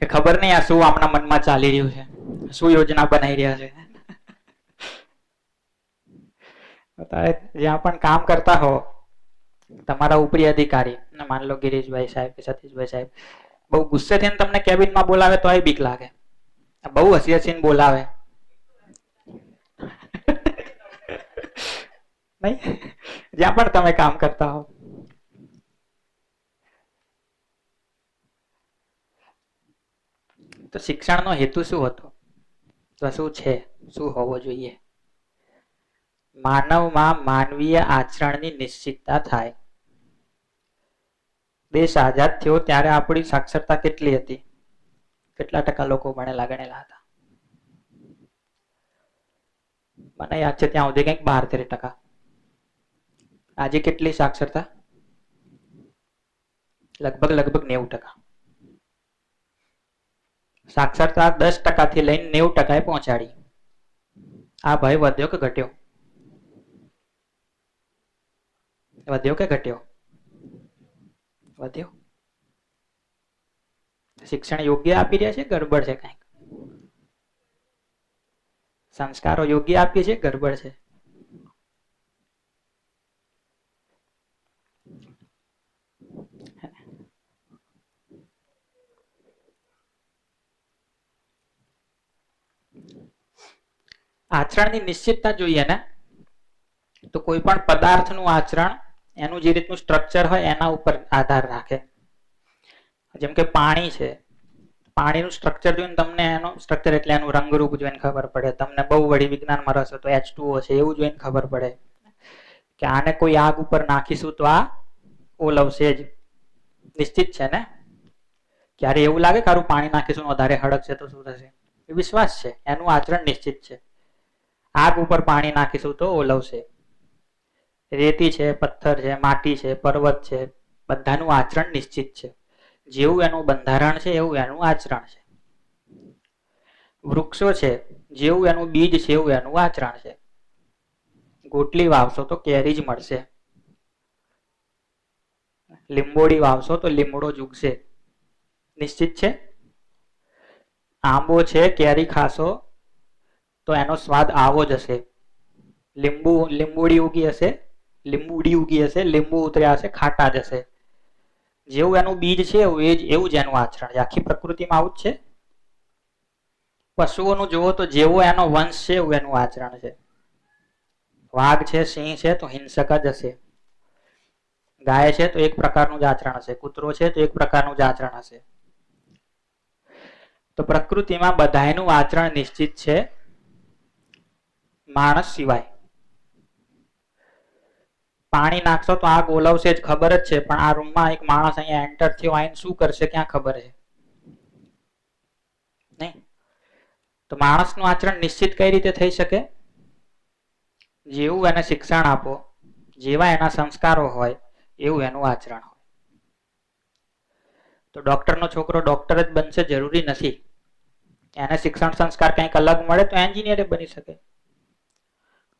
કે ખબર નહીં આ શું આમના મનમાં ચાલી રહ્યું છે, શું યોજના બનાવી રહ્યા છે. જ્યાં પણ કામ કરતા હો, તમારા ઉપરી અધિકારી, માન લો ગિરીશભાઈ સાહેબ કે સતીશભાઈ સાહેબ, બહુ ગુસ્સે થઈને તમને કેબિનમાં બોલાવે તો બીક લાગે, બહુ હસી હસીને બોલાવે નહીં? જ્યાં પણ તમે કામ કરતા હો. તો શિક્ષણનો હેતુ શું હતો? તો શું છે, શું હોવો જોઈએ? માનવમાં માનવીય આચરણની નિશ્ચિતતા થાય. દેશ આઝાદ થયો ત્યારે આપણી સાક્ષરતા કેટલી હતી? કેટલા ટકા લોકો ભણેલા ગણેલા હતા? મને યાદ છે ત્યાં સુધી કંઈક 12-13%. આજે કેટલી સાક્ષરતા? લગભગ 90%. સાક્ષરતા 10% થી લઈને 90% પહોંચાડી. આ ભય વધ્યો કે ઘટ્યો? વધ્યો કે ઘટ્યો? વધ્યો. શિક્ષણ યોગ્ય આપી રહ્યા છે, ગડબડ છે કંઈક? સંસ્કારો યોગ્ય આપીએ છે, ગડબડ છે? આચરણની નિશ્ચિતતા જોઈએ ને, તો કોઈ પણ પદાર્થનું આચરણ એનું જે રીતનું સ્ટ્રક્ચર હોય એના ઉપર આધાર રાખે. જેમ કે પાણી છે, પાણીનું સ્ટ્રક્ચર જોઈને તમને એનું સ્ટ્રક્ચર એટલે એનું રંગરૂપ જોઈને ખબર પડે. તમને બહુ વળી વિજ્ઞાનમાં રસ હોય તો H2O છે એવું જોઈને ખબર પડે કે આને કોઈ આગ ઉપર નાખીશું તો આ ઓલવશે જ. નિશ્ચિત છે ને? ક્યારે એવું લાગે કે આરું પાણી નાખીશું વધારે હળગશે તો શું થશે? એ વિશ્વાસ છે, એનું આચરણ નિશ્ચિત છે. આગ ઉપર પાણી નાખીશું તો ઓલવશે. રેતી છે, પથ્થર છે, માટી છે, પર્વત છે, બધાનું આચરણ નિશ્ચિત છે. જેવું એનું બંધારણ છે એવું એનું આચરણ છે. વૃક્ષો છે, જેવું એનું બીજ છે એવું એનું આચરણ છે. ગોટલી વાવશો તો કેરી જ મળશે. લીંબોડી વાવશો તો લીમડો જ ઉગશે. નિશ્ચિત છે. આંબો છે, કેરી ખાશો તો એનો સ્વાદ આવો જ હશે. લીંબોડી ઉગી હશે, લીંબુ ઉતર્યા હશે, ખાટા જ હશે. જેવું એનું બીજ છે એવું જ એનું આચરણ છે. આખી પ્રકૃતિમાં આવું જ છે. પશુઓનું જુઓ તો જેવો એનો વંશ છે એવું એનું આચરણ છે. વાઘ છે, સિંહ છે તો હિંસક જ હશે. ગાય છે તો એક પ્રકારનું જ આચરણ હશે. કૂતરો છે તો એક પ્રકારનું જ આચરણ હશે. તો પ્રકૃતિમાં બધાયનું આચરણ નિશ્ચિત છે, માણસ સિવાય. પાણી નાખશો તો આગ ઓલવશે જ, ખબર જ છે. પણ આ રૂમમાં એક માણસ અહીંયા એન્ટર થયો, આઈને શું કરશે ક્યાં ખબર છે? નહીં. તો માણસનું આચરણ નિશ્ચિત કઈ રીતે થઈ શકે? જેવું એને શિક્ષણ આપો, જેવા એના સંસ્કારો હોય એવું એનું આચરણ હોય. તો ડોક્ટરનો છોકરો ડોક્ટર જ બનશે જરૂરી નથી. એને શિક્ષણ સંસ્કાર કંઈક અલગ મળે તો એન્જિનિયર બની શકે.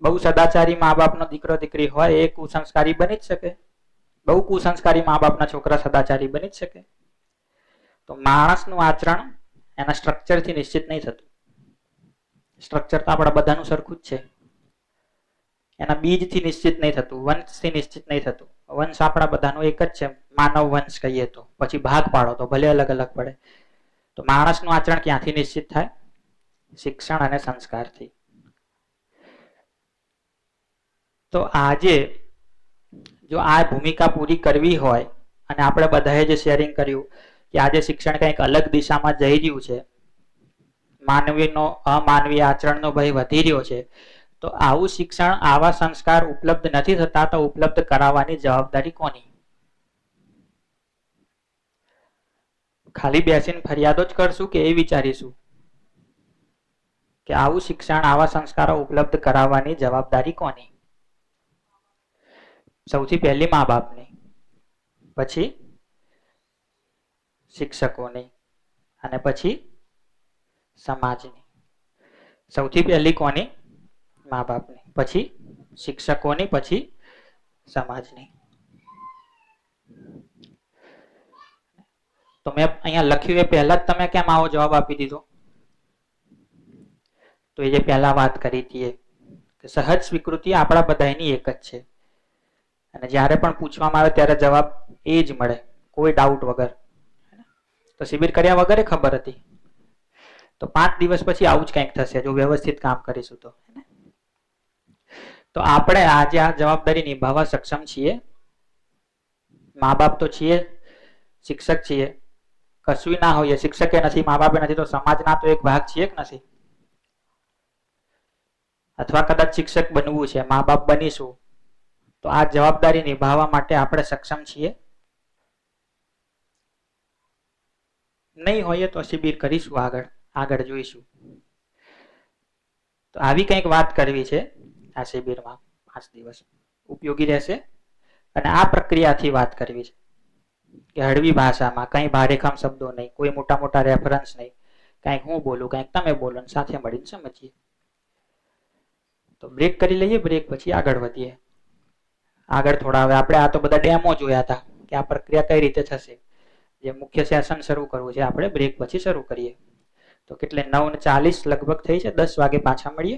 બહુ સદાચારી મા બાપનો દીકરો દીકરી હોય એ કુસંસ્કારી બની જ શકે. બહુ કુસંસ્કારી મા બાપના છોકરા સદાચારી બની જ શકે. તો માણસનું આચરણ એના સ્ટ્રક્ચરથી નિશ્ચિત નહીં થતું. સ્ટ્રક્ચર તો આપણા બધાનું સરખું જ છે. એના બીજથી નિશ્ચિત નહીં થતું, વંશથી નિશ્ચિત નહીં થતું. વંશ આપણા બધાનો એક જ છે, માનવ વંશ કહીએ તો. પછી ભાગ પાડો તો ભલે અલગ અલગ પડે. તો માણસનું આચરણ ક્યાંથી નિશ્ચિત થાય? શિક્ષણ અને સંસ્કારથી. તો આજે જો આ ભૂમિકા પૂરી કરવી હોય અને આપણે બધાએ જે શેરિંગ કર્યું કે આજે શિક્ષણ કંઈક અલગ દિશામાં જઈ રહ્યું છે, માનવીનો અમાનવીય આચરણનો ભય વધી રહ્યો છે, તો આવું શિક્ષણ, આવા સંસ્કાર ઉપલબ્ધ નથી થતા તો ઉપલબ્ધ કરાવવાની જવાબદારી કોની? ખાલી બેસીને ફરિયાદો જ કરશું કે એ વિચારીશું કે આવું શિક્ષણ, આવા સંસ્કારો ઉપલબ્ધ કરાવવાની જવાબદારી કોની? સૌથી પહેલી મા બાપની, પછી શિક્ષકોની અને પછી સમાજની. સૌથી પહેલી કોની? મા બાપની, પછી શિક્ષકોની, પછી સમાજની. તો મેં અહીંયા લખ્યું એ પહેલા જ તમે કેમ આવો જવાબ આપી દીધો? તો એ જે પહેલા વાત કરી હતી કે સહજ સ્વીકૃતિ આપણા બધાની એક જ છે અને જ્યારે પણ પૂછવામાં આવે ત્યારે જવાબ એ જ મળે, કોઈ ડાઉટ વગર. તો શિબિર કર્યા વગર ખબર હતી. તો 5 દિવસ પછી આવું જ કંઈક થશે જો વ્યવસ્થિત કામ કરીશું તો. તો આપણે આજે આ જવાબદારી નિભાવવા સક્ષમ છીએ. મા બાપ તો છીએ, શિક્ષક છીએ, કશું ના હોઈએ, શિક્ષકે નથી, મા બાપે નથી, તો સમાજના તો એક ભાગ છીએ કે નથી? અથવા કદાચ શિક્ષક બનવું છે, મા બાપ બનીશું, તો આ જવાબદારી નિભાવવા માટે આપણે સક્ષમ છીએ? નહીં હોઈએ તો શિબિર કરીશું, આગળ જોઈશું. તો આવી કંઈક વાત કરવી છે આ શિબિરમાં. 5 દિવસ ઉપયોગી રહેશે. અને આ પ્રક્રિયાથી વાત કરવી છે કે હળવી ભાષામાં, કંઈ ભારેખમ શબ્દો નહીં, કોઈ મોટા મોટા રેફરન્સ નહીં, કંઈક હું બોલું, કંઈક તમે બોલો, સાથે મળીને સમજીએ. તો બ્રેક કરી લઈએ, બ્રેક પછી આગળ વધીએ. આગળ થોડા, હવે આપણે આ તો બધા ડેમો જોયા હતા કે આ પ્રક્રિયા કઈ રીતે થશે. જે મુખ્ય સેશન શરૂ કરવું છે આપણે બ્રેક પછી શરૂ કરીએ. તો કેટલે 9:40 લગભગ થઈ છે, 10 વાગે પાછા મળીએ.